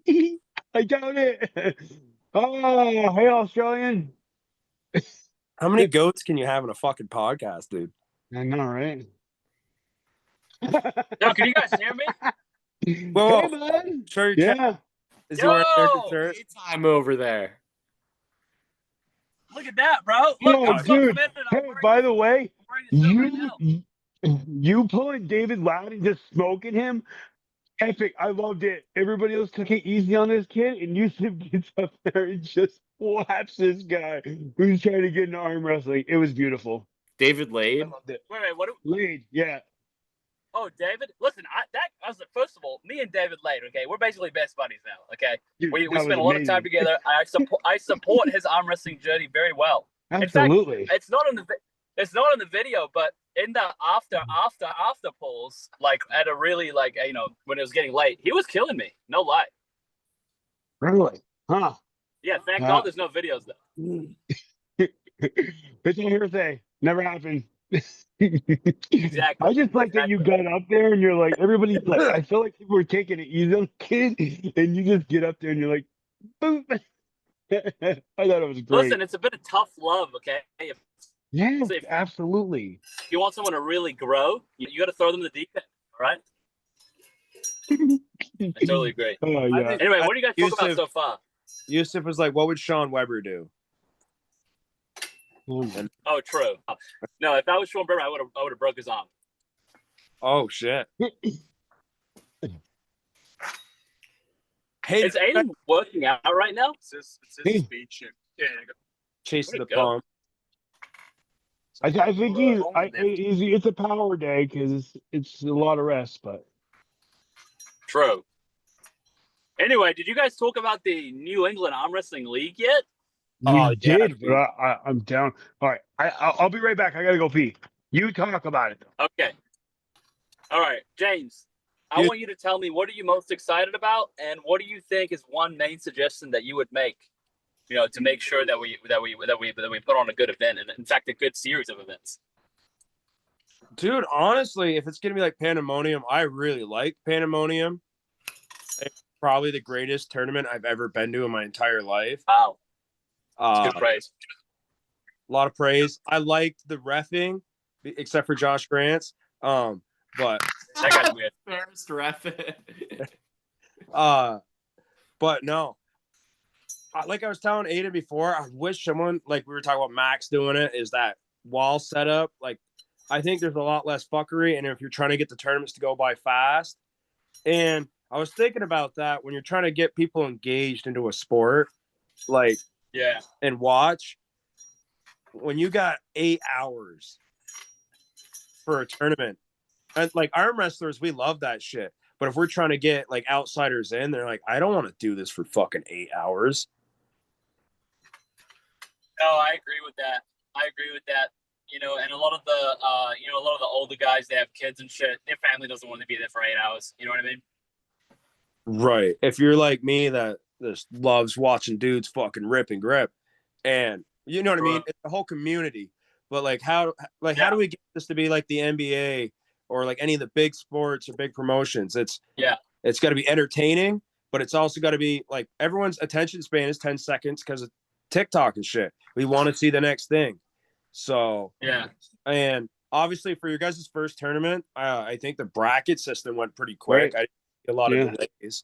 I doubt it. Oh, hey Australian. How many goats can you have in a fucking podcast, dude? I know, right? Yo, can you guys hear me? Whoa. Hey, bud. Sure, Yeah. is he wearing American Yo! shirt? Time over there. Look at that, bro. Look, Oh, I'm so dude. committed. I'm Hey, wearing by this- the way, I'm wearing this shirt right now. you pulling David Loud and just smoking him, epic. I loved it. Everybody else took it easy on this kid, and Yusuf gets up there and just slaps this guy who's trying to get into arm wrestling. It was beautiful. David I Lade. loved it. Wait, what? Lead, yeah. Oh, David. Listen, I was first of all, me and David Lade. Okay, we're basically best buddies now. Okay, Dude, we that was spent a lot of time amazing. together. I support his arm wrestling journey very well. Absolutely. It's not on the video, but in the after pulls, like at a really when it was getting late, he was killing me. No lie. Really? Huh? Yeah, thank God there's no videos though. It's a hearsay. Never happened. Exactly. I just like that you got up there and you're like, everybody's like, I feel like people were taking it easy on the kid, and you just get up there and you're like, boom. I thought it was great. Listen, it's a bit of tough love, okay? If Yeah, if- absolutely. you want someone to really grow, you got to throw them the deep end, all right? I totally agree. Oh yeah. Anyway, what do you guys talk about Yusuf- so far? Yusuf was like, what would Sean Weber do? Oh, true. No, if that was Sean Burber, I would have broke his arm. Oh, shit. Hey, Is Aiden working out right now? It's his Hey. speech. Yeah, chasing the Way to go. pump. I think it's a power day because it's a lot of rest, but True. Anyway, did you guys talk about the New England Arm Wrestling League yet? we Oh, yeah, did. But I'm down. All right, I'll be right back. I gotta go pee. You talk about it though. Okay. All right, James. I You- want you to tell me what are you most excited about, and what do you think is one main suggestion that you would make, to make sure that we put on a good event, and in fact, a good series of events. Dude, honestly, if it's going to be like Pandemonium, I really like Pandemonium. It's probably the greatest tournament I've ever been to in my entire life. Wow, Uh, good praise. a lot of praise. I liked the reffing, except for Josh Grant's. But That guy's weird. Fairest ref. but no. Like I was telling Aiden before, I wish someone, like we were talking about Max doing it, is that wall setup. Like, I think there's a lot less fuckery, and if you're trying to get the tournaments to go by fast. And I was thinking about that when you're trying to get people engaged into a sport, like, Yeah. and watch, when you got 8 hours for a tournament, and like arm wrestlers, we love that shit. But if we're trying to get like outsiders in, they're like, I don't want to do this for fucking 8 hours. No, I agree with that. And a lot of the older guys, they have kids and shit. Their family doesn't want to be there for 8 hours. You know what I mean? Right. If you're like me that just loves watching dudes fucking rip and grip, and you know what I mean, it's a whole community. But like how do we get this to be like the NBA or like any of the big sports or big promotions? It's got to be entertaining, but it's also got to be like everyone's attention span is 10 seconds because of TikTok and shit. We want to see the next thing. So and obviously for your guys' first tournament, I think the bracket system went pretty quick. Right. I a lot of delays.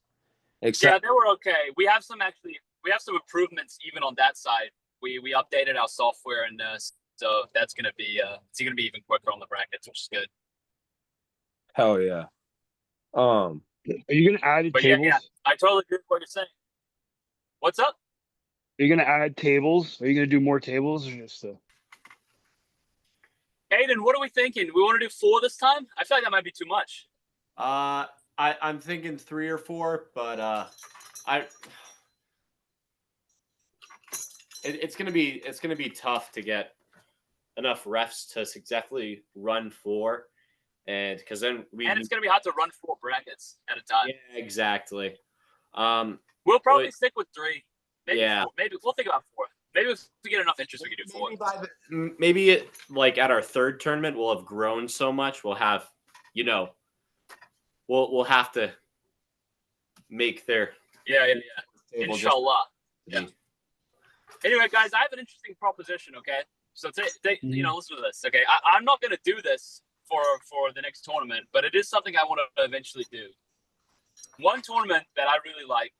Except they were okay. We have some improvements even on that side. We updated our software, and so that's gonna be even quicker on the brackets, which is good. hell yeah. Are you gonna add But tables? yeah, I totally agree with what you're saying. What's up? Are you gonna add tables? Are you gonna do more tables or just Aiden, what are we thinking? We want to do 4 this time? I feel like that might be too much. I'm thinking 3 or 4, but It's gonna be tough to get enough refs to successfully run 4, and because then it's gonna be hard to run 4 brackets at a time. Yeah, exactly. We'll probably stick with 3. Maybe Yeah. 4. Maybe we'll think about 4. Maybe if we get enough interest, we can do 4. Maybe like at our third tournament, we'll have grown so much. We'll have, we'll have to make their Yeah. table just- Inshallah. Yeah. Anyway, guys, I have an interesting proposition. Okay, so listen to this. Okay, I'm not going to do this for the next tournament, but it is something I want to eventually do. One tournament that I really like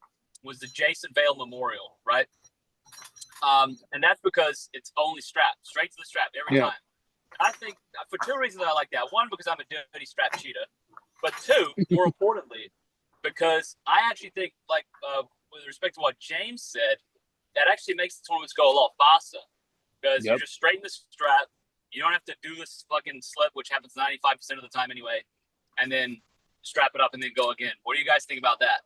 was the Jason Vale Memorial, right? And that's because it's only straight to the strap every time. I think for 2 reasons I like that. One, because I'm a dirty strap cheater, but 2, more importantly, because I actually think, like, with respect to what James said, that actually makes the tournaments go a lot faster because you just straighten the strap. You don't have to do this fucking slip, which happens 95% of the time anyway, and then strap it up and then go again. What do you guys think about that?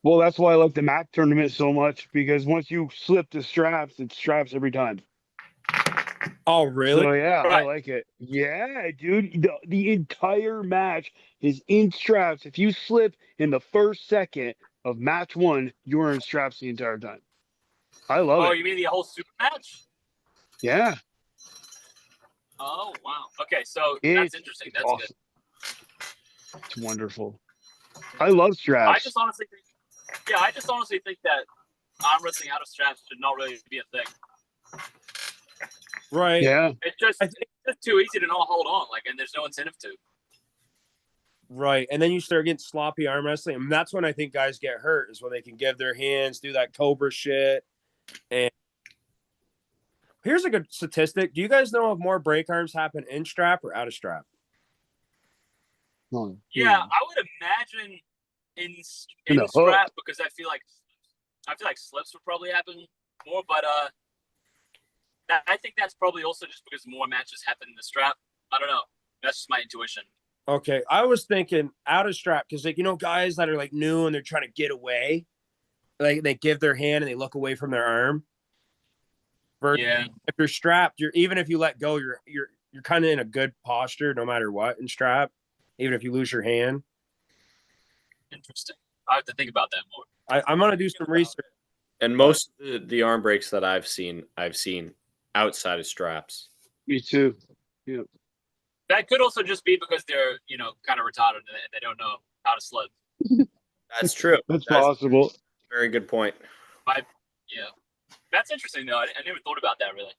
Well, that's why I like the MAC tournament so much because once you slip the straps, it straps every time. Oh, really? So yeah, I Right. like it. Yeah, dude, the entire match is in straps. If you slip in the first second of match 1, you're in straps the entire time. I love Oh, it. you mean the whole super match? Yeah, Oh, wow. Okay, so that's interesting. That's good. awesome. It's wonderful. I love straps. I just honestly think that arm wrestling out of straps should not really be a thing. Right. Yeah, It's just too easy to not hold on, and there's no incentive to. Right. And then you start getting sloppy arm wrestling. And that's when I think guys get hurt, is when they can give their hands, do that Cobra shit. And here's a good statistic. Do you guys know if more break arms happen in strap or out of strap? Yeah, I would imagine in In the strap because I feel like slips would probably happen more, but I think that's probably also just because more matches happen in the strap. I don't know. That's just my intuition. Okay. I was thinking out of strap because, like, guys that are like new and they're trying to get away, like they give their hand and they look away from their arm. Yeah. If you're strapped, even if you let go, you're kind of in a good posture no matter what in strap, even if you lose your hand. Interesting. I have to think about that more. I'm gonna do some research. And most of the arm breaks that I've seen outside of straps. me too. Yeah. That could also just be because they're, kind of retarded and they don't know how to slip. That's true. That's possible. a very good point. Yeah. That's interesting, though. I never thought about that, really.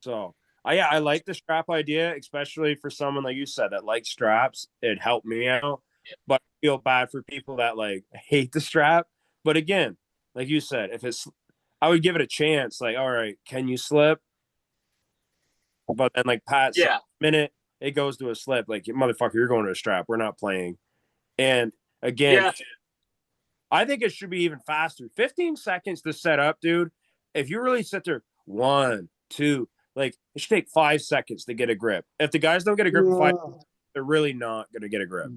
So, I like the strap idea, especially for someone like you said that likes straps. It helped me out, but I feel bad for people that like hate the strap. But again, like you said, I would give it a chance. Like, all right, can you slip? But then, like Pat said, minute it goes to a slip, like motherfucker, you're going to a strap. We're not playing. And again, I think it should be even faster. 15 seconds to set up, dude. If you really sit there, 1, 2, like it should take 5 seconds to get a grip. If the guys don't get a grip in 5, they're really not going to get a grip.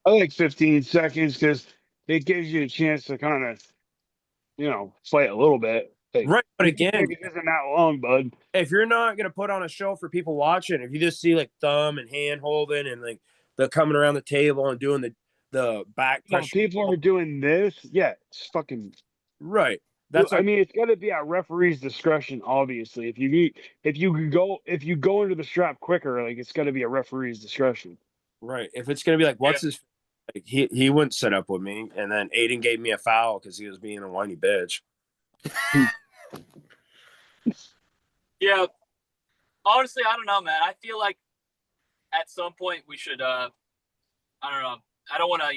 I like 15 seconds because it gives you a chance to kind of, fight a little bit. Like, Right, but 15 again, seconds isn't that long, bud. if you're not gonna put on a show for people watching, if you just see like thumb and hand holding and like the coming around the table and doing the back Well, push, people are doing this. Yeah, it's fucking. right? That's I like mean, it's got to be at referee's discretion, obviously. If you go into the strap quicker, like it's got to be a referee's discretion. right. If it's gonna be like, what's his? Like, he wouldn't sit up with me, and then Aiden gave me a foul because he was being a whiny bitch. Yeah. Honestly, I don't know, man. I feel like at some point we should. I don't know. I don't want to,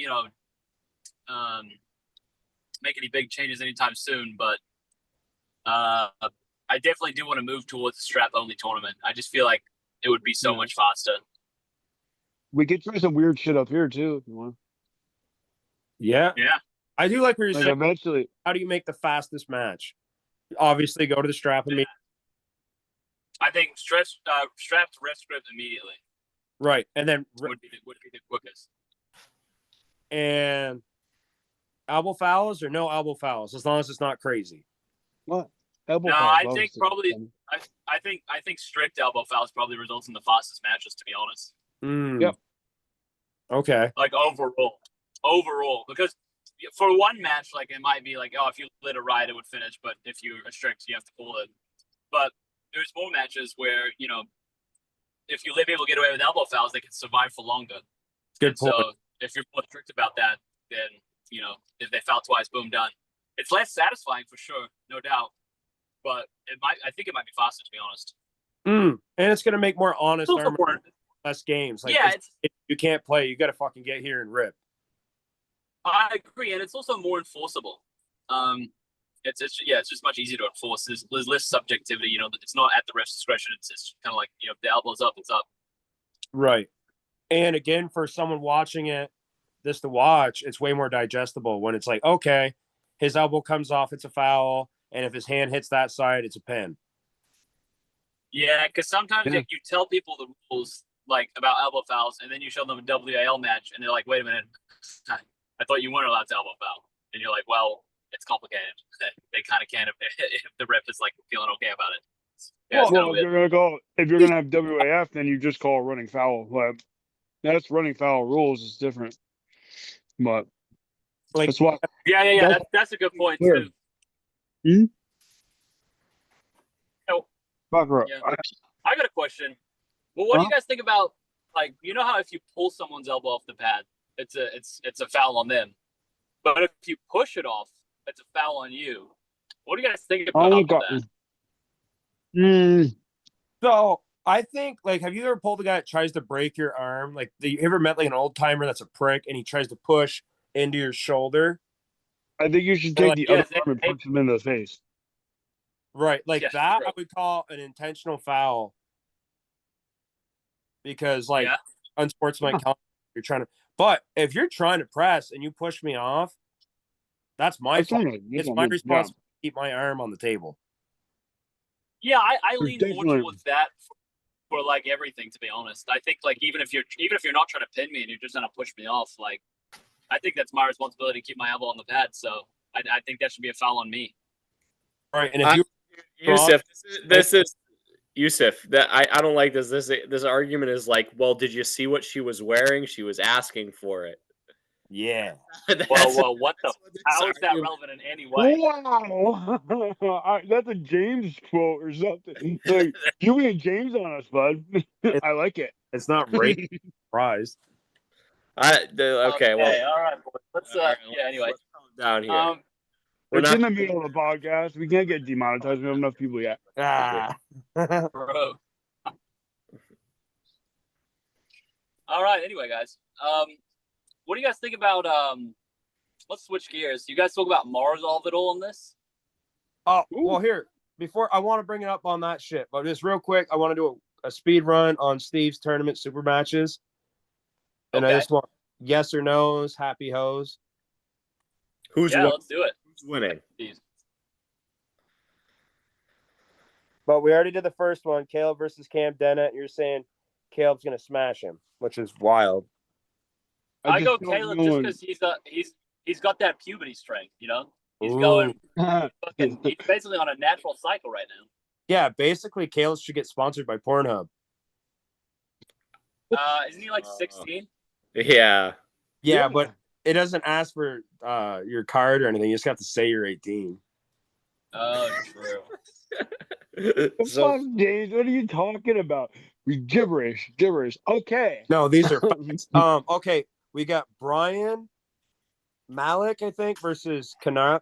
make any big changes anytime soon, but I definitely do want to move towards a strap only tournament. I just feel like it would be so Yeah. much faster. We could try some weird shit up here too, if you want. Yeah, Yeah. I do like where you're Like saying. eventually, How do you make the fastest match? Obviously, go to the strap and meet. I think strapped ref script immediately Right, and then would be the quickest. and elbow fouls or no elbow fouls, as long as it's not crazy. what? Elbow No, fouls, I think obviously. probably I think strict elbow fouls probably results in the fastest matches, to be honest. Yep. Okay. Like overall, because for one match, like it might be like, oh, if you lit a right, it would finish, but if you are strict, you have to call it. But there's more matches where if you let people get away with elbow fouls, they can survive for longer. Good point. So if you're more strict about that, then if they foul twice, boom, done. It's less satisfying for sure, no doubt. But I think it might be faster, to be honest. And it's gonna make more honest It's also more- less games. Like, yeah, if you can't play, you got to fucking get here and rip. I agree, and it's also more enforceable. It's just much easier to enforce. There's less subjectivity. It's not at the ref's discretion. It's kind of like if the elbow's up, it's up. Right. And again, for someone watching it, this to watch, it's way more digestible when it's like, okay, his elbow comes off, it's a foul, and if his hand hits that side, it's a pin. Yeah, because sometimes Yeah. you tell people the rules like about elbow fouls, and then you show them a WAL match, and they're like, "Wait a minute, I thought you weren't allowed to elbow foul." And you're like, "Well, it's complicated. They kind of can if the ref is like feeling okay about it." Yeah, it's kinda Well, weird. if you're gonna have WAF, then you just call a running foul. Like, that's running foul rules. It's different, but Like, that's why. Yeah. That's a good point Weird. too. Fuck her. Yeah. I got a question. Well, what do you guys think about how if you pull someone's elbow off the pad, it's a foul on them, but if you push it off, it's a foul on you. What do you guys think about that? So I think, like, have you ever pulled a guy that tries to break your arm? Like, you ever met like an old timer that's a prick and he tries to push into your shoulder? I think you should They're take like, the yes, other arm and punch him in the face. Right, like Yeah, that true. I would call an intentional foul because, like, Yeah. unsportsmanlike conduct, you're trying to. But if you're trying to press and you push me off, that's my That's fault. not- It's yeah, my yeah. responsibility to keep my arm on the table. Yeah, I lean more Definitely. towards that for like everything. To be honest, I think like even if you're not trying to pin me and you're just gonna push me off, like I think that's my responsibility to keep my elbow on the pad. So I think that should be a foul on me. Right, and if you Yusuf, this is Yusuf. That I don't like this. This argument is like, well, did you see what she was wearing? She was asking for it. yeah. Well, what the? How is that relevant in any way? Wow, that's a James quote or something. Like, you and James on us, bud. I like it. It's not rape surprise. Okay, well, all right, boys. Let's anyway. let's calm down here. We're It's not in the middle of the podcast. We can't get demonetized. We have enough people yet. Ah. Bro. All right. Anyway, guys. What do you guys think about? Let's switch gears. You guys talk about Marzolve at all on this? Oh, well, here, before I want to bring it up on that shit, but just real quick, I want to do a speed run on Steve's tournament super matches. And I Okay. just want yes or no's, happy hoes. who's Let's do it. who's winning? Please. But we already did the first one, Caleb versus Cam Dennett. You're saying Caleb's going to smash him, which is wild. I go just don't Caleb know just him. because he's got that puberty strength. You know, he's Ooh. going. He's basically on a natural cycle right now. Yeah, basically, Kale should get sponsored by Pornhub. Isn't he like 16? Yeah. Yeah, but it doesn't ask for your card or anything. You just have to say you're 18. Oh, true. The fuck, James? What are you talking about? Gibberish. Okay. No, these are okay. We got Brian Malik, I think, versus Kanab.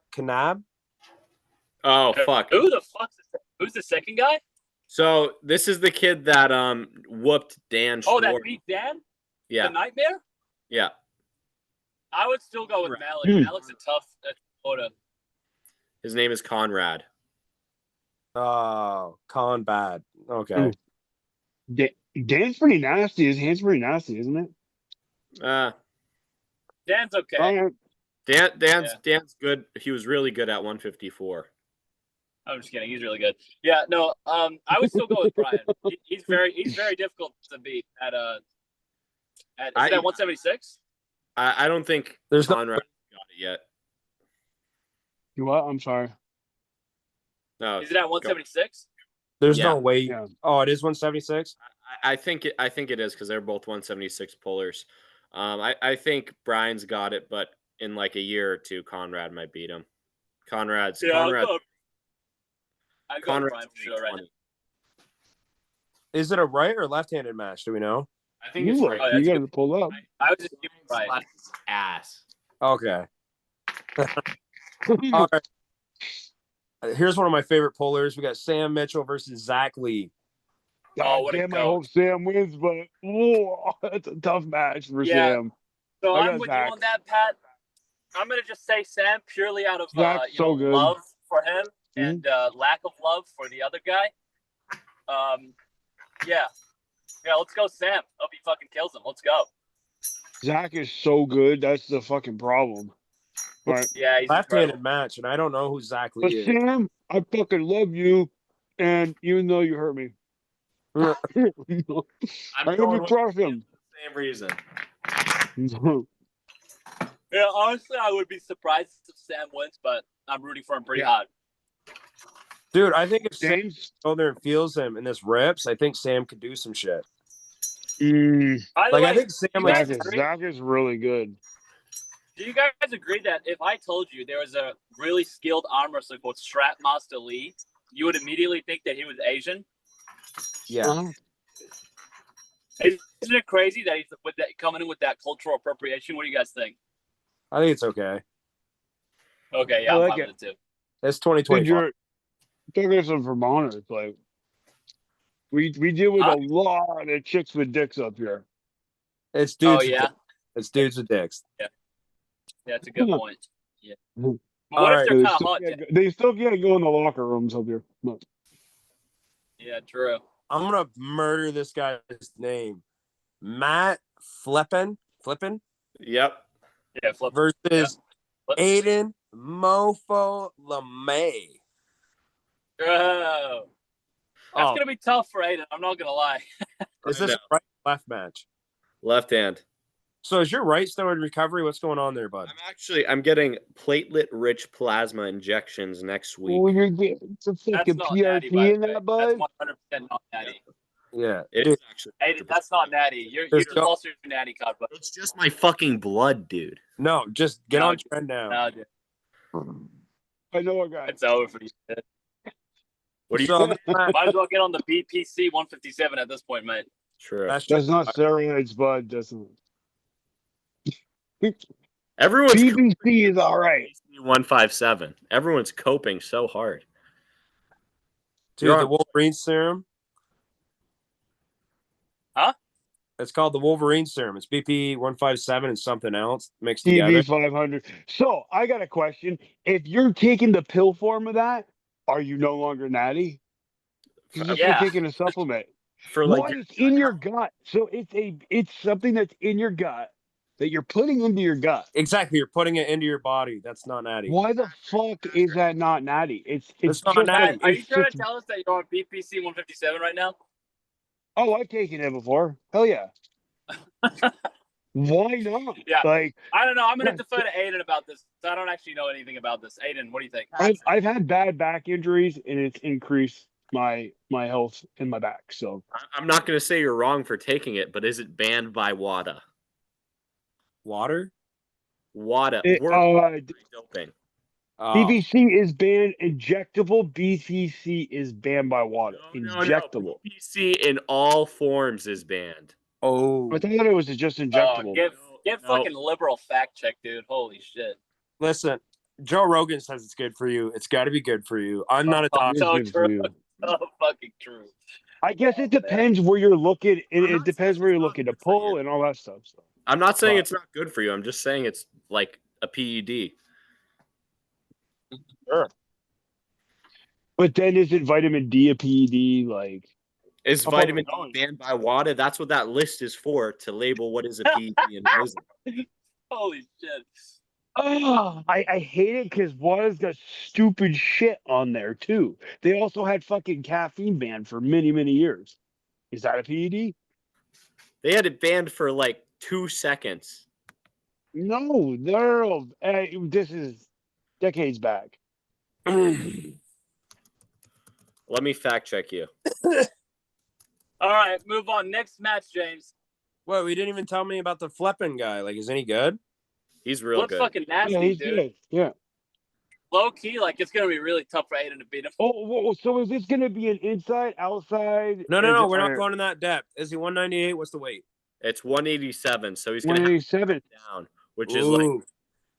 Oh fuck. Who's the second guy? So this is the kid that whooped Dan Oh, Schwartz. that beat Dan? Yeah. The Nightmare? Yeah. I would still go with Malik. Hmm. Malik's a tough quota. His name is Conrad. Oh, Con bad. Okay. Dan's pretty nasty. His hand's pretty nasty, isn't it? Dan's okay. All right. Dan's good. He was really good at 154. I'm just kidding. He's really good. Yeah, no. I would still go with Brian. He's very difficult to beat at 176. I don't think There's no- Conrad got it yet. You what? I'm sorry. No, Is it at 176? There's Yeah. no way. Yeah. Oh, it is 176. I think it is because they're both 176 pullers. I think Brian's got it, but in like a year or two, Conrad might beat him. Conrad. I'd go with Brian for sure right now. Is it a right or left-handed match? Do we know? I think You it's look. right. Oh, that's You got to good. pull up. I would just give him Brian. Slaps his ass. Okay. All right. Here's one of my favorite pullers. We got Sam Mitchell versus Zach Lee. Oh, what a damn! I goat. hope Sam wins, but that's a tough match for Yeah. Sam. So I I'm got with Zach. you on that, Pat. I'm gonna just say Sam purely out of Zach's so good. love for him and lack of love for the other guy. Yeah, let's go, Sam. Hope he fucking kills him. Let's go. Zach is so good. That's the fucking problem. All right. Yeah, he's Left-handed incredible. match, and I don't know who Zach But Lee is. Sam, I fucking love you, and even though you hurt me, I'm I going never with cross him. same reason. Yeah, honestly, I would be surprised if Sam wins, but I'm rooting for him pretty Yeah. hard. Dude, I think if Sam James, goes there and feels him and this rips, I think Sam could do some shit. By the Like, way, I think Sam you like, guys Zach agree? is really good. Do you guys agree that if I told you there was a really skilled arm wrestler called Strap Master Lee, you would immediately think that he was Asian? yeah. Isn't it crazy that he's with that coming in with that cultural appropriation? What do you guys think? I think it's okay. Okay, yeah, I I'm like fine it. with it too. It's Dude, 2025. you're talking to some Vermonters. Like, we deal with Huh? a lot of chicks with dicks up here. It's dudes. Oh with yeah, dicks. It's dudes with dicks. yeah, that's a good point. Yeah. Mhm. But what All if right. they're kind of hot? They still can't go in the locker rooms up here. No. Yeah, true. I'm gonna murder this guy's name. Matt Flippin Yep. Yeah, flip. versus Flip. Aiden Mofo LeMay. Oh, that's Oh, gonna be tough for Aiden. I'm not gonna lie. is this a right left match? Left hand. So is your right still in recovery? What's going on there, bud? I'm getting platelet-rich plasma injections next week. Oh, you're getting some That's fucking not natty, by PRP the in way. that, bud. That's 100% not natty. Yeah. It Dude, is actually. Aiden, that's not natty. You're There's just no- lost your natty card, but It's just my fucking blood, dude. no, just get No, on trend now. no, dude, I know a guy. it's over for you. What do you? So, Matt, Might as well get on the BPC 157 at this point, mate. True. that's That's not steroids, bud. Doesn't. Everyone's BBC is all right. 157. Everyone's coping so hard. dude, You're the on- Wolverine serum. Huh? It's called the Wolverine serum. It's BP 157 and something else mixed together. TV 500. So I got a question. If you're taking the pill form of that, are you no longer natty? Because Yeah. you're taking a supplement. For like, What? It's in your gut. So it's something that's in your gut that you're putting into your gut. Exactly. You're putting it into your body. That's not natty. Why the fuck is that not natty? It's not just natty. Matt, are you it's trying just- to tell us that you're on BPC 157 right now? Oh, I've taken it before. Hell yeah. Why not? Yeah. Like I don't know. I'm gonna defer to Aiden about this. I don't actually know anything about this. Aiden, what do you think? I've had bad back injuries and it's increased my health in my back. So I'm not going to say you're wrong for taking it, but is it banned by WADA? Water? WADA, it, World Doping. Oh. BVC is banned. Injectable BCC is banned by WADA. No. Injectable. PPC in all forms is banned. Oh. I thought it was just injectable. Get No. fucking liberal fact check, dude. Holy shit. Listen, Joe Rogan says it's good for you. It's got to be good for you. I'm not a Oh, doctor. It is so good for true. you. So fucking true. I guess Oh, it depends where you're looking. I'm It not depends saying where it's you're not looking to good for pull you. and all that stuff. So. I'm not saying But- it's not good for you. I'm just saying it's like a PED. But then is it vitamin D a PED? Like Is How far vitamin are we D banned by WADA? That's what that list is for, to label what is a PED and what isn't. Holy shit. oh, I hate it because WADA's got stupid shit on there too. They also had fucking caffeine banned for many years. Is that a PED? They had it banned for like 2 seconds. No, no. This is decades back. Let me fact check you. All right, move on. Next match, James. What? We didn't even tell me about the Fleppin guy. Like, is any good? He's real Looks good. fucking nasty, Yeah, he's dude. good. Yeah. Low key, like it's gonna be really tough for Aiden to beat him. Oh, so is this gonna be an inside, outside? No. Is it We're not iron? going in that depth. Is he 198? What's the weight? It's 187, so he's gonna have to 187. cut down, which is like Ooh,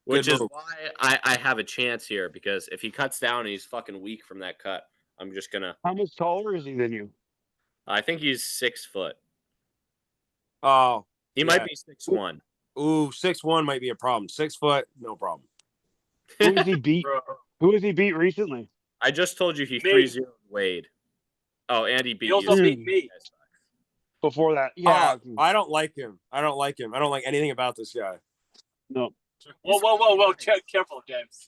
which good is move. why I have a chance here, because if he cuts down and he's fucking weak from that cut, I'm just gonna. How much taller is he than you? I think he's 6 foot. Oh, He Yeah. might be 6'1". ooh, 6'1" might be a problem. 6 foot, no problem. Who has he beat? Bro. Who has he beat recently? I just told you he Me. 3-0 Wade. Oh, and he beat He also you. beat me. Before that, yeah. I don't like him. I don't like anything about this guy. No. Whoa. Careful, James.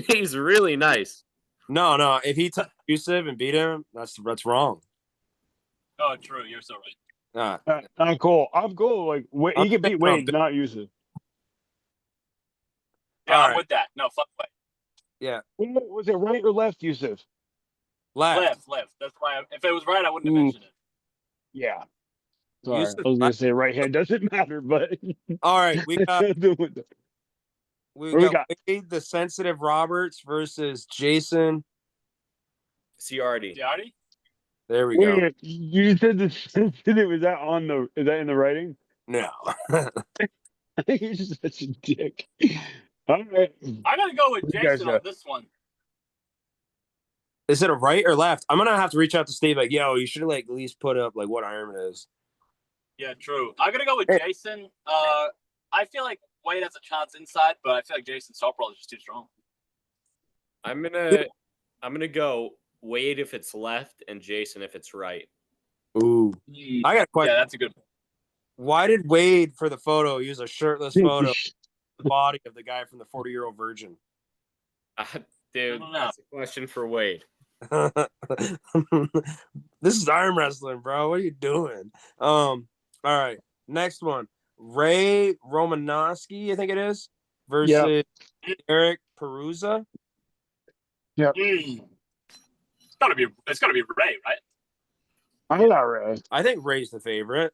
He's really nice. No. If he touched Yusuf and beat him, that's wrong. Oh, true. You're so right. I'm cool. I'm cool. Like I'm he can beat thinking Wade, of- not Yusuf. Yeah, All I'm right. with that. No, fuck Wade. Was it right or left, Yusuf? Left. Left. That's why. If it was right, I wouldn't have Ooh. mentioned it. Yeah. Sorry. Yusuf, I was gonna say right hand doesn't matter, but All right, we got we we got Wade, the sensitive Roberts versus Jason. CRD. Giardi? There we go. Wait, you said the sensitive. Is that in the writing? No. I think you're just such a dick. All right. I gotta go with Who you guys Jason on got? this one. Is it a right or left? I'm gonna have to reach out to Steve. Like, yo, you should like at least put up like what iron it is. Yeah, true. I'm gonna go with Hey. Jason. I feel like Wade has a chance inside, but I feel like Jason's softball is just too strong. I'm gonna go Wade if it's left and Jason if it's right. Ooh, I got a question. Yeah, that's a good one. Why did Wade for the photo use a shirtless photo of the body of the guy from the 40-year-old virgin? Dude, don't know. that's a question for Wade. This is arm wrestling, bro. What are you doing? All right. Next one. Ray Romanowski, I think it is, versus Eric Perusa. It's gotta be Ray, right? I'm not right. I think Ray's the favorite.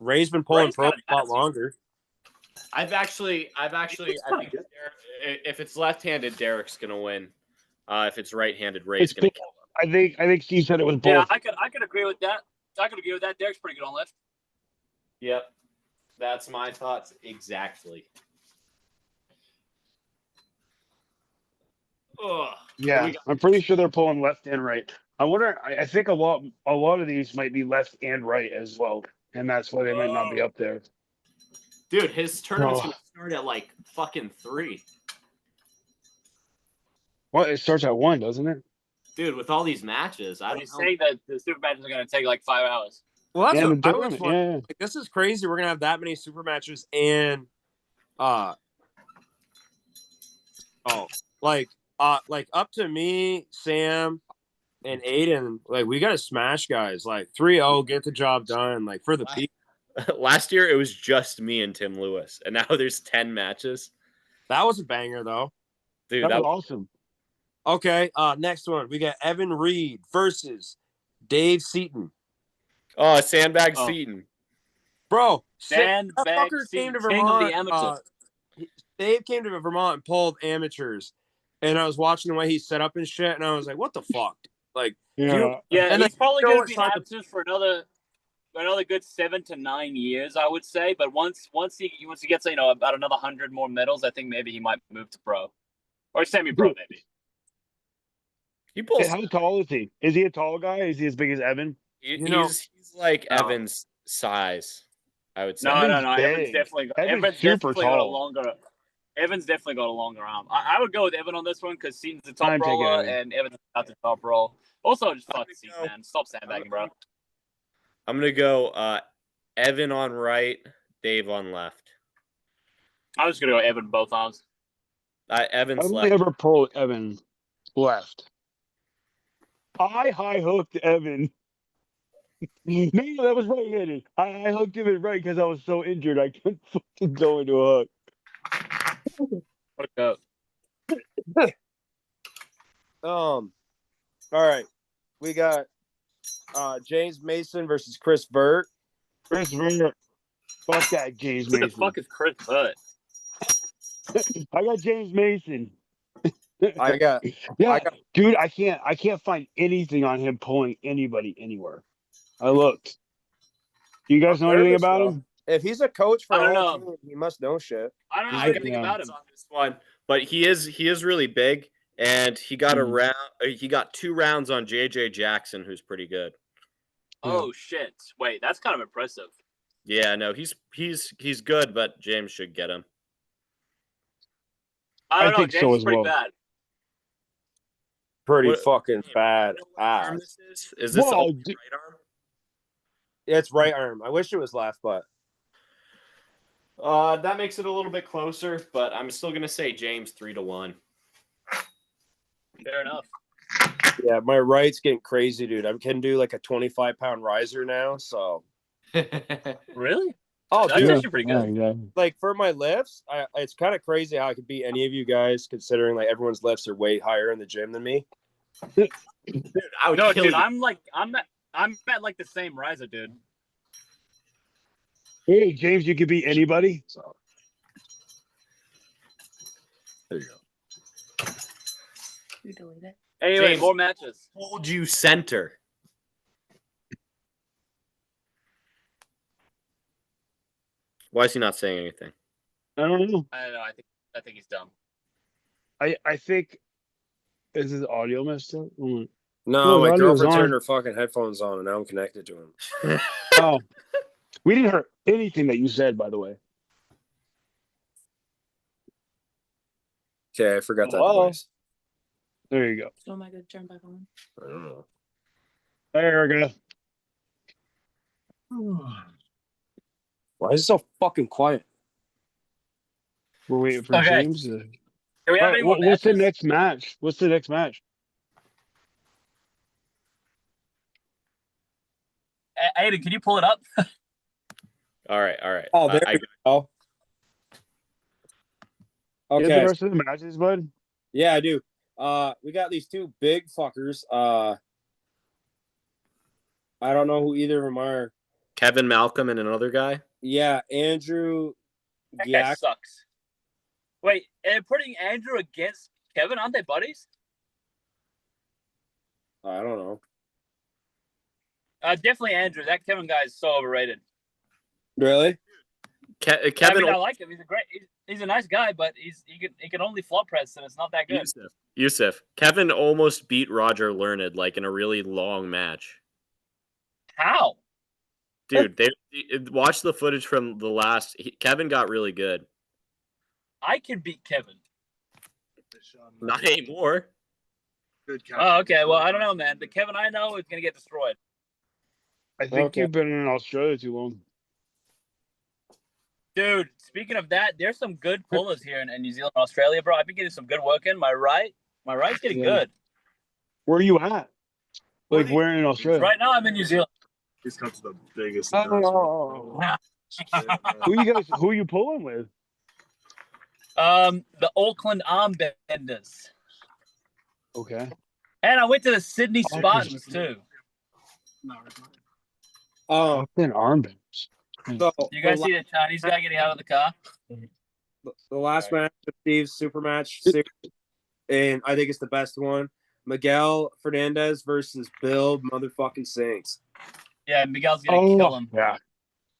Ray's been pulling Ray's pro kinda a lot nasty. longer. I've actually, I think if it's left-handed, Derek's gonna win. If it's right-handed, Ray's It's gonna big. I think Steve said it was both. Yeah, I could agree with that. Derek's pretty good on left. Yep, that's my thoughts exactly. Ugh. Yeah, I'm pretty sure they're pulling left and right. I wonder. I think a lot of these might be left and right as well, and that's why they might not be up there. Dude, his tournament's Oh. gonna start at like fucking 3. Well, it starts at 1, doesn't it? Dude, with all these matches, I Are don't you know. saying that the super matches are gonna take like 5 hours? Well, that's Yeah, what the I was tournament, wondering. yeah. Like, this is crazy. We're gonna have that many super matches and like up to me, Sam, and Aiden, like we gotta smash guys. Like 3-0, get the job done. Like for the people. Last year it was just me and Tim Lewis, and now there's 10 matches. That was a banger though. Dude, That that was awesome. Okay, next one. We got Evan Reed versus Dave Seaton. oh, Sandbag Oh. Seaton. Bro, Sandbag that fucker came to Seaton, king of the Vermont. amateurs. Dave came to Vermont and pulled amateurs. And I was watching the way he set up and shit, and I was like, what the fuck? Like, Yeah. Yeah, And he's then probably you know going what to be side an the- amateurs for another good 7 to 9 years, I would say. But once he gets about another 100 more medals, I think maybe he might move to pro or semi-pro maybe. He pulls. How tall is he? Is he a tall guy? Is he as big as Evan? You know- He's like No. Evan's size, I would say. No. Evan's Evan's big. definitely Evan's super definitely got a tall. longer. Evan's definitely got a longer arm. I would go with Evan on this one because Seaton's the top I'm taking roller Evan. and Evan's not the top roll. Also, just fuck gonna Seaton, go- man. Stop sandbagging, bro. I'm gonna go Evan on right, Dave on left. I'm just gonna go Evan both arms. Evan's I've left. only ever pulled Evan left. I high hooked Evan. No, that was right-handed. I hooked him in right because I was so injured I couldn't fucking go into a hook. What a goat. all right. We got James Mason versus Chris Burt. Chris Verner. Fuck that James Who the Mason. fuck is Chris Burt? I got James Mason. I got Yeah, I got- dude, I can't find anything on him pulling anybody anywhere. I looked. Do you guys know anything nervous, about though. him? if he's a coach for I a don't whole know. team, he must know shit. I don't know He's anything gonna- about him. on this one, but he is really big, and he got a Mhm. round. He got 2 rounds on JJ Jackson, who's pretty good. Oh shit! Wait, that's kind of impressive. Yeah, no, he's good, but James should get him. I don't know. think James so is as pretty well. bad. Pretty What- fucking bad What arm ass. this is? Is this Well, all d- right arm? It's right arm. I wish it was left, but That makes it a little bit closer, but I'm still gonna say James 3-1. Fair enough. yeah, my right's getting crazy, dude. I can do like a 25-pound riser now. So, Really? oh, That's dude, actually pretty good. exactly. like for my lifts, it's kind of crazy how I could beat any of you guys, considering like everyone's lifts are way higher in the gym than me. Dude, I would No, kill dude, you. I'm at like the same riser, dude. Hey, James, you could beat anybody. So, there you go. You delete it. Anyway, James. more matches. Hold you center. Why is he not saying anything? I don't know. I don't know. I think he's dumb. I think is his audio messed up? No, No, my the audio's girlfriend on. turned her fucking headphones on, and now I'm connected to him. Oh, we didn't hear anything that you said, by the way. Okay, I forgot that Hello? voice. There you go. So am I good? Turn back on. I don't know. There we go. Why is it so fucking quiet? We're waiting for Okay. James. Do we have All any right, more what's the matches? next match? What's the next match? Aiden, can you pull it up? All right. Oh, there I we go. You have Okay. the rest of the matches, bud? Yeah, I do. We got these two big fuckers. I don't know who either of them are. Kevin Malcolm and another guy. Yeah, Andrew That guy Yak. sucks. Wait, putting Andrew against Kevin, aren't they buddies? I don't know. Definitely Andrew. That Kevin guy is so overrated. Really? Kevin I like him. He's a great. He's a nice guy, but he can only flop press, and it's not that good. Yusuf. Kevin almost beat Roger Learned like in a really long match. How? Dude, they watch the footage from the last. Kevin got really good. I can beat Kevin. Not anymore. Good Oh, okay. Well, I don't know, man. The Kevin I know is gonna get destroyed. I think Okay. you've been in Australia too long. Dude, speaking of that, there's some good pullers here in New Zealand, Australia, bro. I've been getting some good work in. My right's getting Yeah. good. Where are you at? What Like are where in Australia? Right now, I'm in New Zealand. These cups are the biggest. Oh. Who are you pulling with? The Oakland Armbenders. Okay. And I went to the Sydney Oh, Spartans too. Thin armbands. So You guys see the Chinese guy getting out of the car? the last match of Steve's super match series, and I think it's the best one. Miguel Fernandez versus Bill motherfucking Saints. Yeah, Miguel's gonna kill him. Yeah.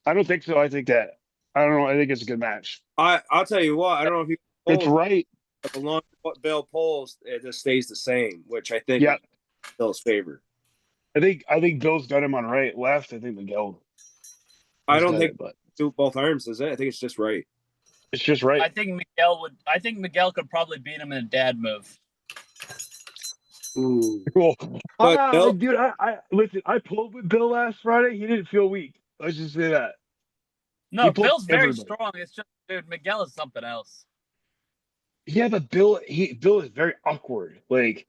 I don't think so. I think it's a good match. I'll tell you what. I don't know if you. It's right. But the longer what Bill pulls, it just stays the same, which I think Yeah. is Bill's favor. I think Bill's got him on right, left. I think Miguel. I don't got think it, but do both arms, is it? I think it's just right. it's just right. I think Miguel could probably beat him in a dad move. Ooh. Cool. But Bill- Dude, I listen. I pulled with Bill last Friday. He didn't feel weak. Let's just say that. No, He pulled Bill's very everybody. strong. It's just, dude, Miguel is something else. Yeah, but Bill is very awkward. Like,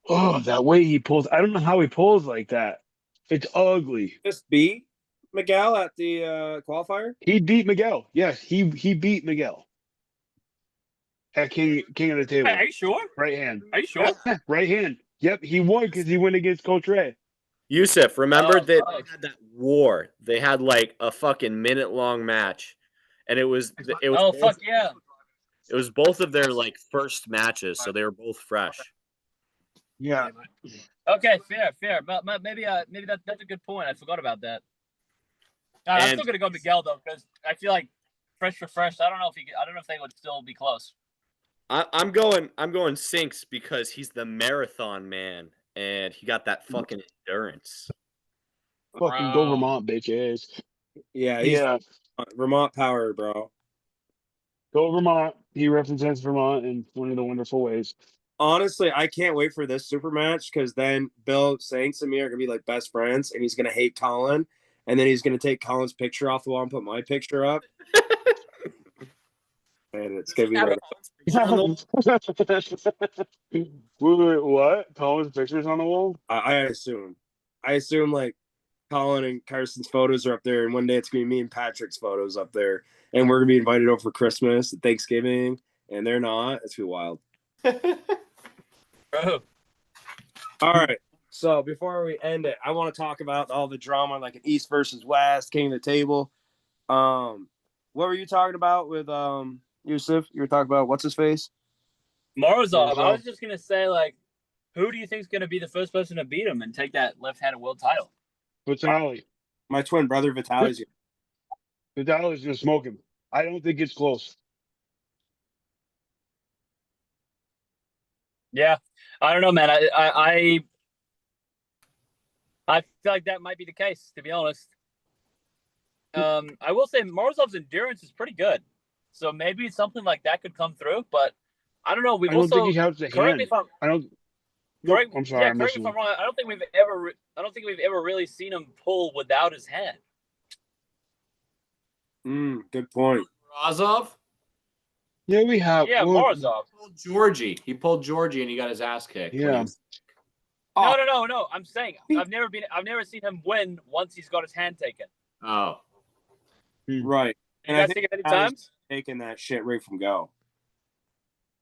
that way he pulls. I don't know how he pulls like that. It's ugly. Just beat Miguel at the qualifier. He beat Miguel. Yes, he beat Miguel at King of the Table. Hey, are you sure? Right hand. Are you sure? Yeah, right hand. Yep, he won because he went against Coach Ray. Yusuf, remember Oh, that fuck. they had that war? They had like a fucking minute-long match, and it was Oh, fuck yeah. It was both of their like first matches, so they were both fresh. Yeah. Okay, fair. But maybe that's a good point. I forgot about that. I'm And- still gonna go Miguel though, because I feel like fresh for fresh. I don't know if they would still be close. I'm going Sinks because he's the marathon man, and he got that fucking endurance. Fucking go Bro. Vermont, bitch ass. Yeah, he's Yeah. Vermont power, bro. Go Vermont. He represents Vermont in one of the wonderful ways. Honestly, I can't wait for this super match because then Bill Saints and me are gonna be like best friends, and he's gonna hate Colin, and then he's gonna take Colin's picture off the wall and put my picture up, and it's gonna be like, Wait, what? Colin's pictures on the wall? I assume like Colin and Carson's photos are up there, and one day it's gonna be me and Patrick's photos up there, and we're gonna be invited over for Christmas and Thanksgiving, and they're not. It's gonna be wild. Bro. All right. So before we end it, I want to talk about all the drama, like an East versus West, King of the Table. What were you talking about with Yusuf? You were talking about what's his face? Morozov. I was just gonna say, like, who do you think is gonna be the first person to beat him and take that left-handed world title? Vitaly. My twin brother Vitaly's here. Vitaly's gonna smoke him. I don't think it's close. Yeah, I don't know, man. I feel like that might be the case, to be honest. I will say Morozov's endurance is pretty good, so maybe something like that could come through. But I don't know. We've I don't also think he has the correct hand. me if I'm I don't. correct, I'm sorry. yeah, I'm correct me missing if I'm wrong. I don't think we've ever really seen him pull without his hand. Good point. Razov? Yeah, we have. Yeah, well, Morozov. He pulled Georgie and he got his ass kicked. Yeah. No. I'm saying I've never seen him win once he's got his hand taken. Oh. Right. You And I guys think think of any Vitaly's times? taking that shit right from go.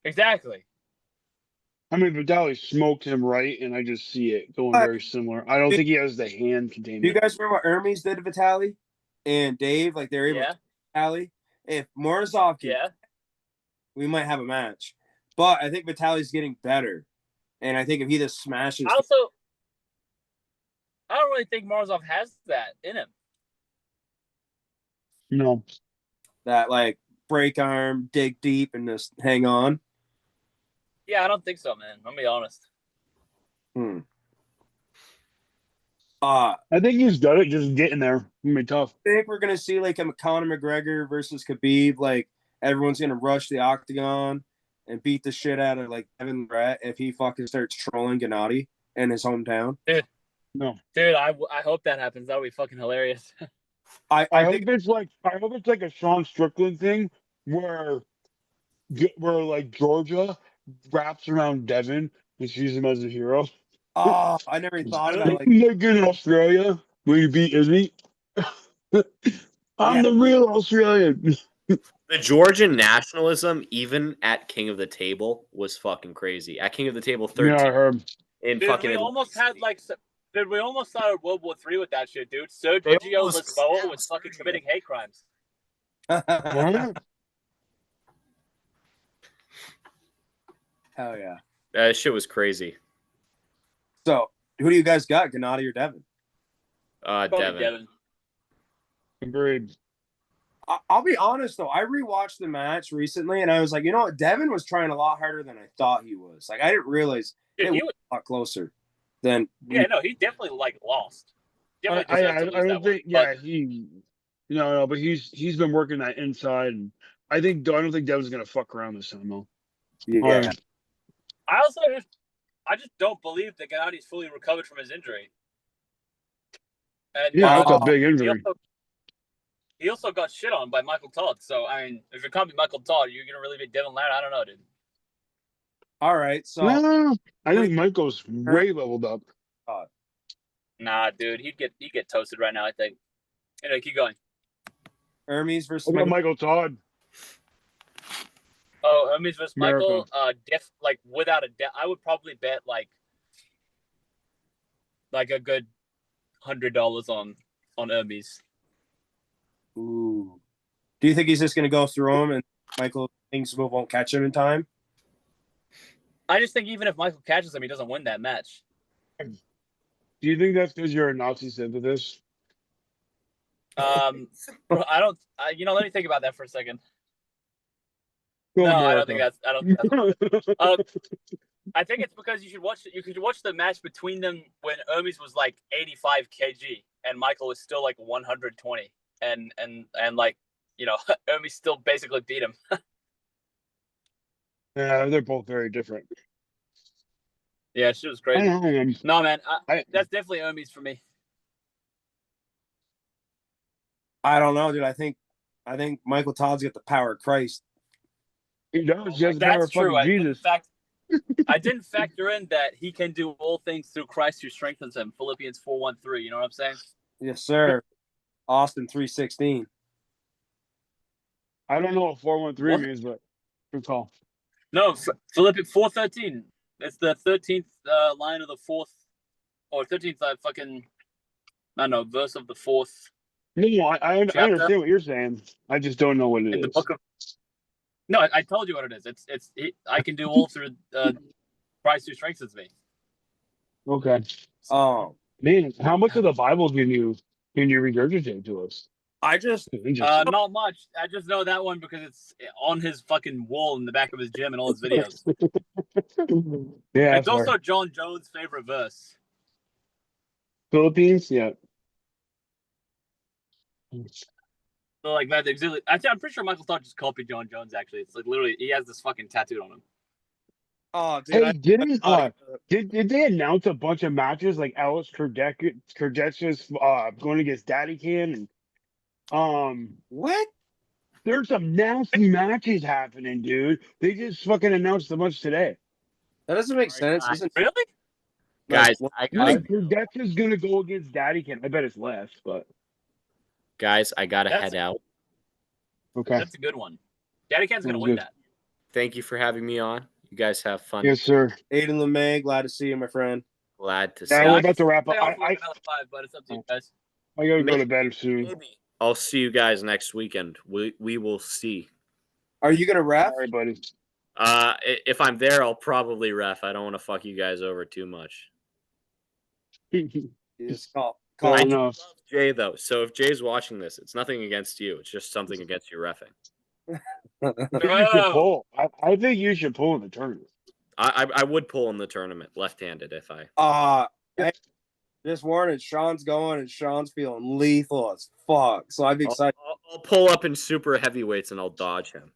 Exactly. I mean, Vitaly smoked him right, and I just see it going very similar. I don't think he has the hand Do you containment. guys remember what Hermes did to Vitaly and Dave? Like they were able Yeah. to Vitaly. If Morozov can, Yeah. we might have a match. But I think Vitaly's getting better. And I think if he just smashes I don't really think Morozov has that in him. No. that like break arm, dig deep, and just hang on. Yeah, I don't think so, man. I'm gonna be honest. I think he's done it. Just getting there. It's gonna be tough. I think we're gonna see like a Conor McGregor versus Khabib. Like everyone's gonna rush the octagon and beat the shit out of like Kevin Brett if he fucking starts trolling Gennady in his hometown. Dude, I hope that happens. That would be fucking hilarious. I I hope think it's like a Sean Strickland thing where like Georgia wraps around Devin and sees him as a hero. I never thought about it. Like in Australia. Will you beat Izzy? I'm the real Australian. The Georgian nationalism, even at King of the Table, was fucking crazy. At King of the Table 13 Yeah, I heard. in Dude, fucking we Atlantic almost had City. like, dude, we almost started World War III with that shit, dude. They Sergio almost Lisboa was fucking committing hate crimes. What? Hell yeah. That shit was crazy. So, who do you guys got, Gennady or Devin? Probably Devin. Devin. Agreed. I'll be honest though, I rewatched the match recently, and I was like, you know what, Devin was trying a lot harder than I thought he was. Like, I didn't realize Dude, it he was was, a lot closer than. yeah, no, he definitely like lost. I Definitely deserved to lose don't that think. one. Yeah, no, but he's been working that inside, and I don't think Devin's gonna fuck around this time though. Yeah. But I just don't believe that Gennady's fully recovered from his injury. And Yeah, that's a big he injury. he also got shit on by Michael Todd. So I mean, if it can't be Michael Todd, you're gonna really be Devin Ladd? I don't know, dude. All right, so No, I think Michael's way leveled up. Nah, dude, he'd get toasted right now. I think. Anyway, keep going. Hermes versus Look at Michael. Michael Todd. Oh, Hermes versus America. Michael. Like without a doubt, I would probably bet like a good $100 on Hermes. Ooh. Do you think he's just gonna go through him and Michael thinks won't catch him in time? I just think even if Michael catches him, he doesn't win that match. Do you think that's because you're a Nazi sympathist? I don't. Let me think about that for a second. Go No, I don't America. think that's. I don't. I think it's because you could watch the match between them when Hermes was like 85 kg and Michael was still like 120, and like Hermes still basically beat him. Yeah, they're both very different. Yeah, she was I crazy. don't know. No, man, I- that's definitely Hermes for me. I don't know, dude. I think Michael Todd's got the power of Christ. He does. He has the power That's of fucking true. Jesus. I didn't factor in that he can do all things through Christ who strengthens him. Philippians 4:13. You know what I'm saying? Yes, sir. Austin 3:16. I don't know what 413 What? means, but good call. No, Philippians 4:13. It's the 13th line of the fourth, or 13th verse of the fourth No, I Chapter? understand what you're saying. I just don't know what it in the is. book of. No, I told you what it is. I can do all through Christ who strengthens me. Okay. Oh, Man, how much of the Bible can you regurgitate to us? I just Not much. I just know that one because it's on his fucking wall in the back of his gym and all his videos. Yeah, It's also John Jones' favorite verse. Philippines. Yeah. So like that exhibit. I'm pretty sure Michael Todd just copied John Jones. Actually, it's like literally he has this fucking tattooed on him. oh, dude. Hey, did they announce a bunch of matches like Alex Kurdech's going against Daddy Can and What? there's some nasty matches happening, dude. They just fucking announced a bunch today. That doesn't make sense. Isn't Really? Guys, like, I Like, gotta, Kurdech is gonna go against Daddy Can. I bet it's left, but That's- head out. okay. That's a good one. Daddy Can's gonna Sounds win good. that. Thank you for having me on. You guys have fun. Yes, sir. Aiden LeMay, glad to see you, my friend. Glad to see. Yeah, Yeah, we're I about to wrap up. Play on for I like another 5, but it's up to you guys. gotta go to bed soon. I'll see you guys next weekend. We will see. Are you gonna ref? All right, buddy. If I'm there, I'll probably ref. I don't want to fuck you guys over too much. Just call. Fair I do enough. love Jay though, so if Jay's watching this, it's nothing against you. It's just something against you refing. I think you should pull. I think you should pull in the tournament. I would pull in the tournament left-handed if I. Hey, just warning, Sean's going and Sean's feeling lethal as fuck. So I'd be excited. I'll pull up in super heavyweights and I'll dodge him.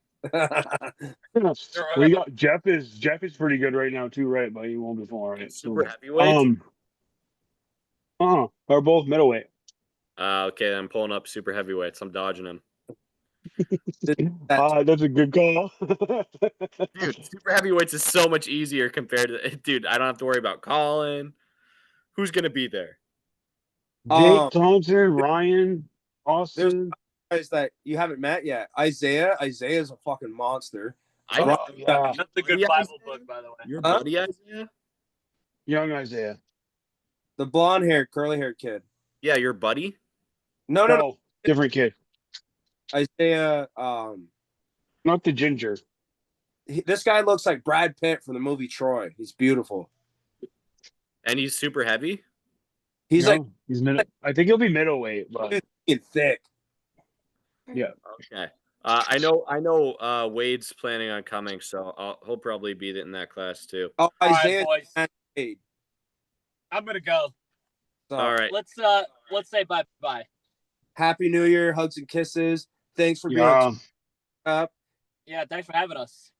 We got Jeff is pretty good right now too, right? But he won't be full, right? Super heavyweights. They're both middleweight. Okay, I'm pulling up super heavyweights. I'm dodging him. That's a good call. Dude, super heavyweights is so much easier compared to. Dude, I don't have to worry about calling. Who's gonna be there? Jake Thompson, Ryan, Austin. Guys that you haven't met yet. Isaiah's a fucking monster. I Oh, yeah. That's a good Yeah, Bible book, by the way. Your Huh? buddy Isaiah? Young Isaiah. The blonde haired, curly haired kid. Yeah, your buddy. No, No, different kid. Isaiah. Not the ginger. This guy looks like Brad Pitt from the movie Troy. He's beautiful. And he's super heavy. He's No, like he's middle. I think he'll be middleweight, but fucking thick. Okay. I know. Wade's planning on coming, so he'll probably be in that class too. Oh, All right, Isaiah. boys. I'm gonna go. So, All right. Let's say bye. Happy New Year, hugs and kisses. Thanks for being yeah. up. Yeah, thanks for having us.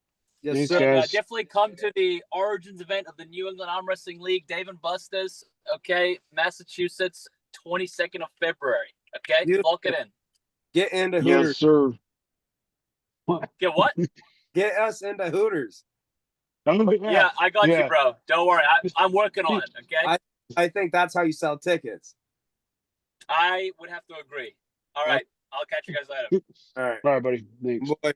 Yes, Thanks, sir. guys. Definitely come to the Origins event of the New England Arm Wrestling League, Dave and Buster's. Okay, Massachusetts, 22nd of February. Okay, Beautiful. lock it in. Get into Hooters. Yes, sir. Get what? Get us into Hooters. Yeah, I got Yeah. you, bro. Don't worry, I'm working on it. Okay, I think that's how you sell tickets. I would have to agree. All right, I'll catch you guys later. All right. All right, buddy. Thanks. Boy.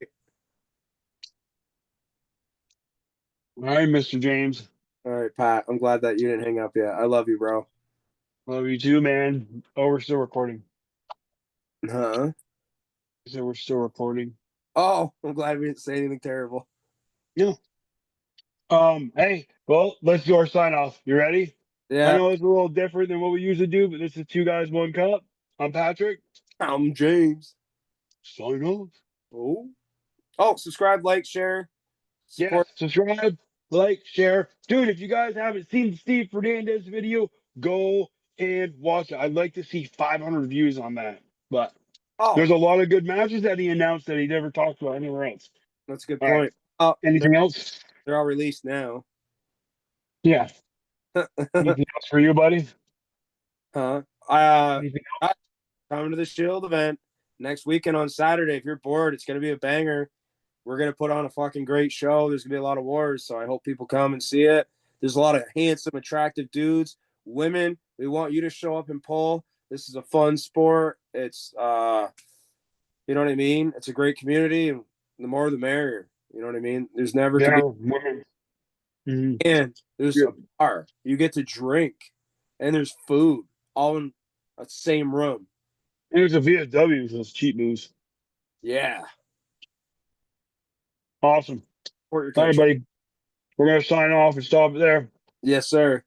All right, Mr. James. All right, Pat. I'm glad that you didn't hang up yet. I love you, bro. Love you too, man. Oh, we're still recording. Huh? So we're still recording. Oh, I'm glad we didn't say anything terrible. Hey, well, let's do our sign off. You ready? I Yeah. know it's a little different than what we usually do, but this is Two Guys, One Cup. I'm Patrick. I'm James. Sign off. Oh, subscribe, like, share. Yeah, Support. subscribe, like, share. Dude, if you guys haven't seen the Steve Fernandez video, go and watch it. I'd like to see 500 views on that. But Oh, there's a lot of good matches that he announced that he never talked about anywhere else. that's a good All point. right. Oh, Anything else? they're all released now. Yeah. Anything else for you, buddy? Huh? Anything Coming to the Shield event next weekend on Saturday. If you're bored, it's going to be a banger. We're going to put on a fucking great show. There's going to be a lot of wars, so I hope people come and see it. There's a lot of handsome, attractive dudes, women. We want you to show up and pull. This is a fun sport. It's, you know what I mean? It's a great community, and the more the merrier. You know what I mean? There's never Yeah, to women. Mhm. be, and there's a bar. You get to drink, and there's food all in a same room. And there's a VFW with those cheap moves. Yeah. Awesome. Support your All right, country. buddy. We're going to sign off and stop it there. Yes, sir.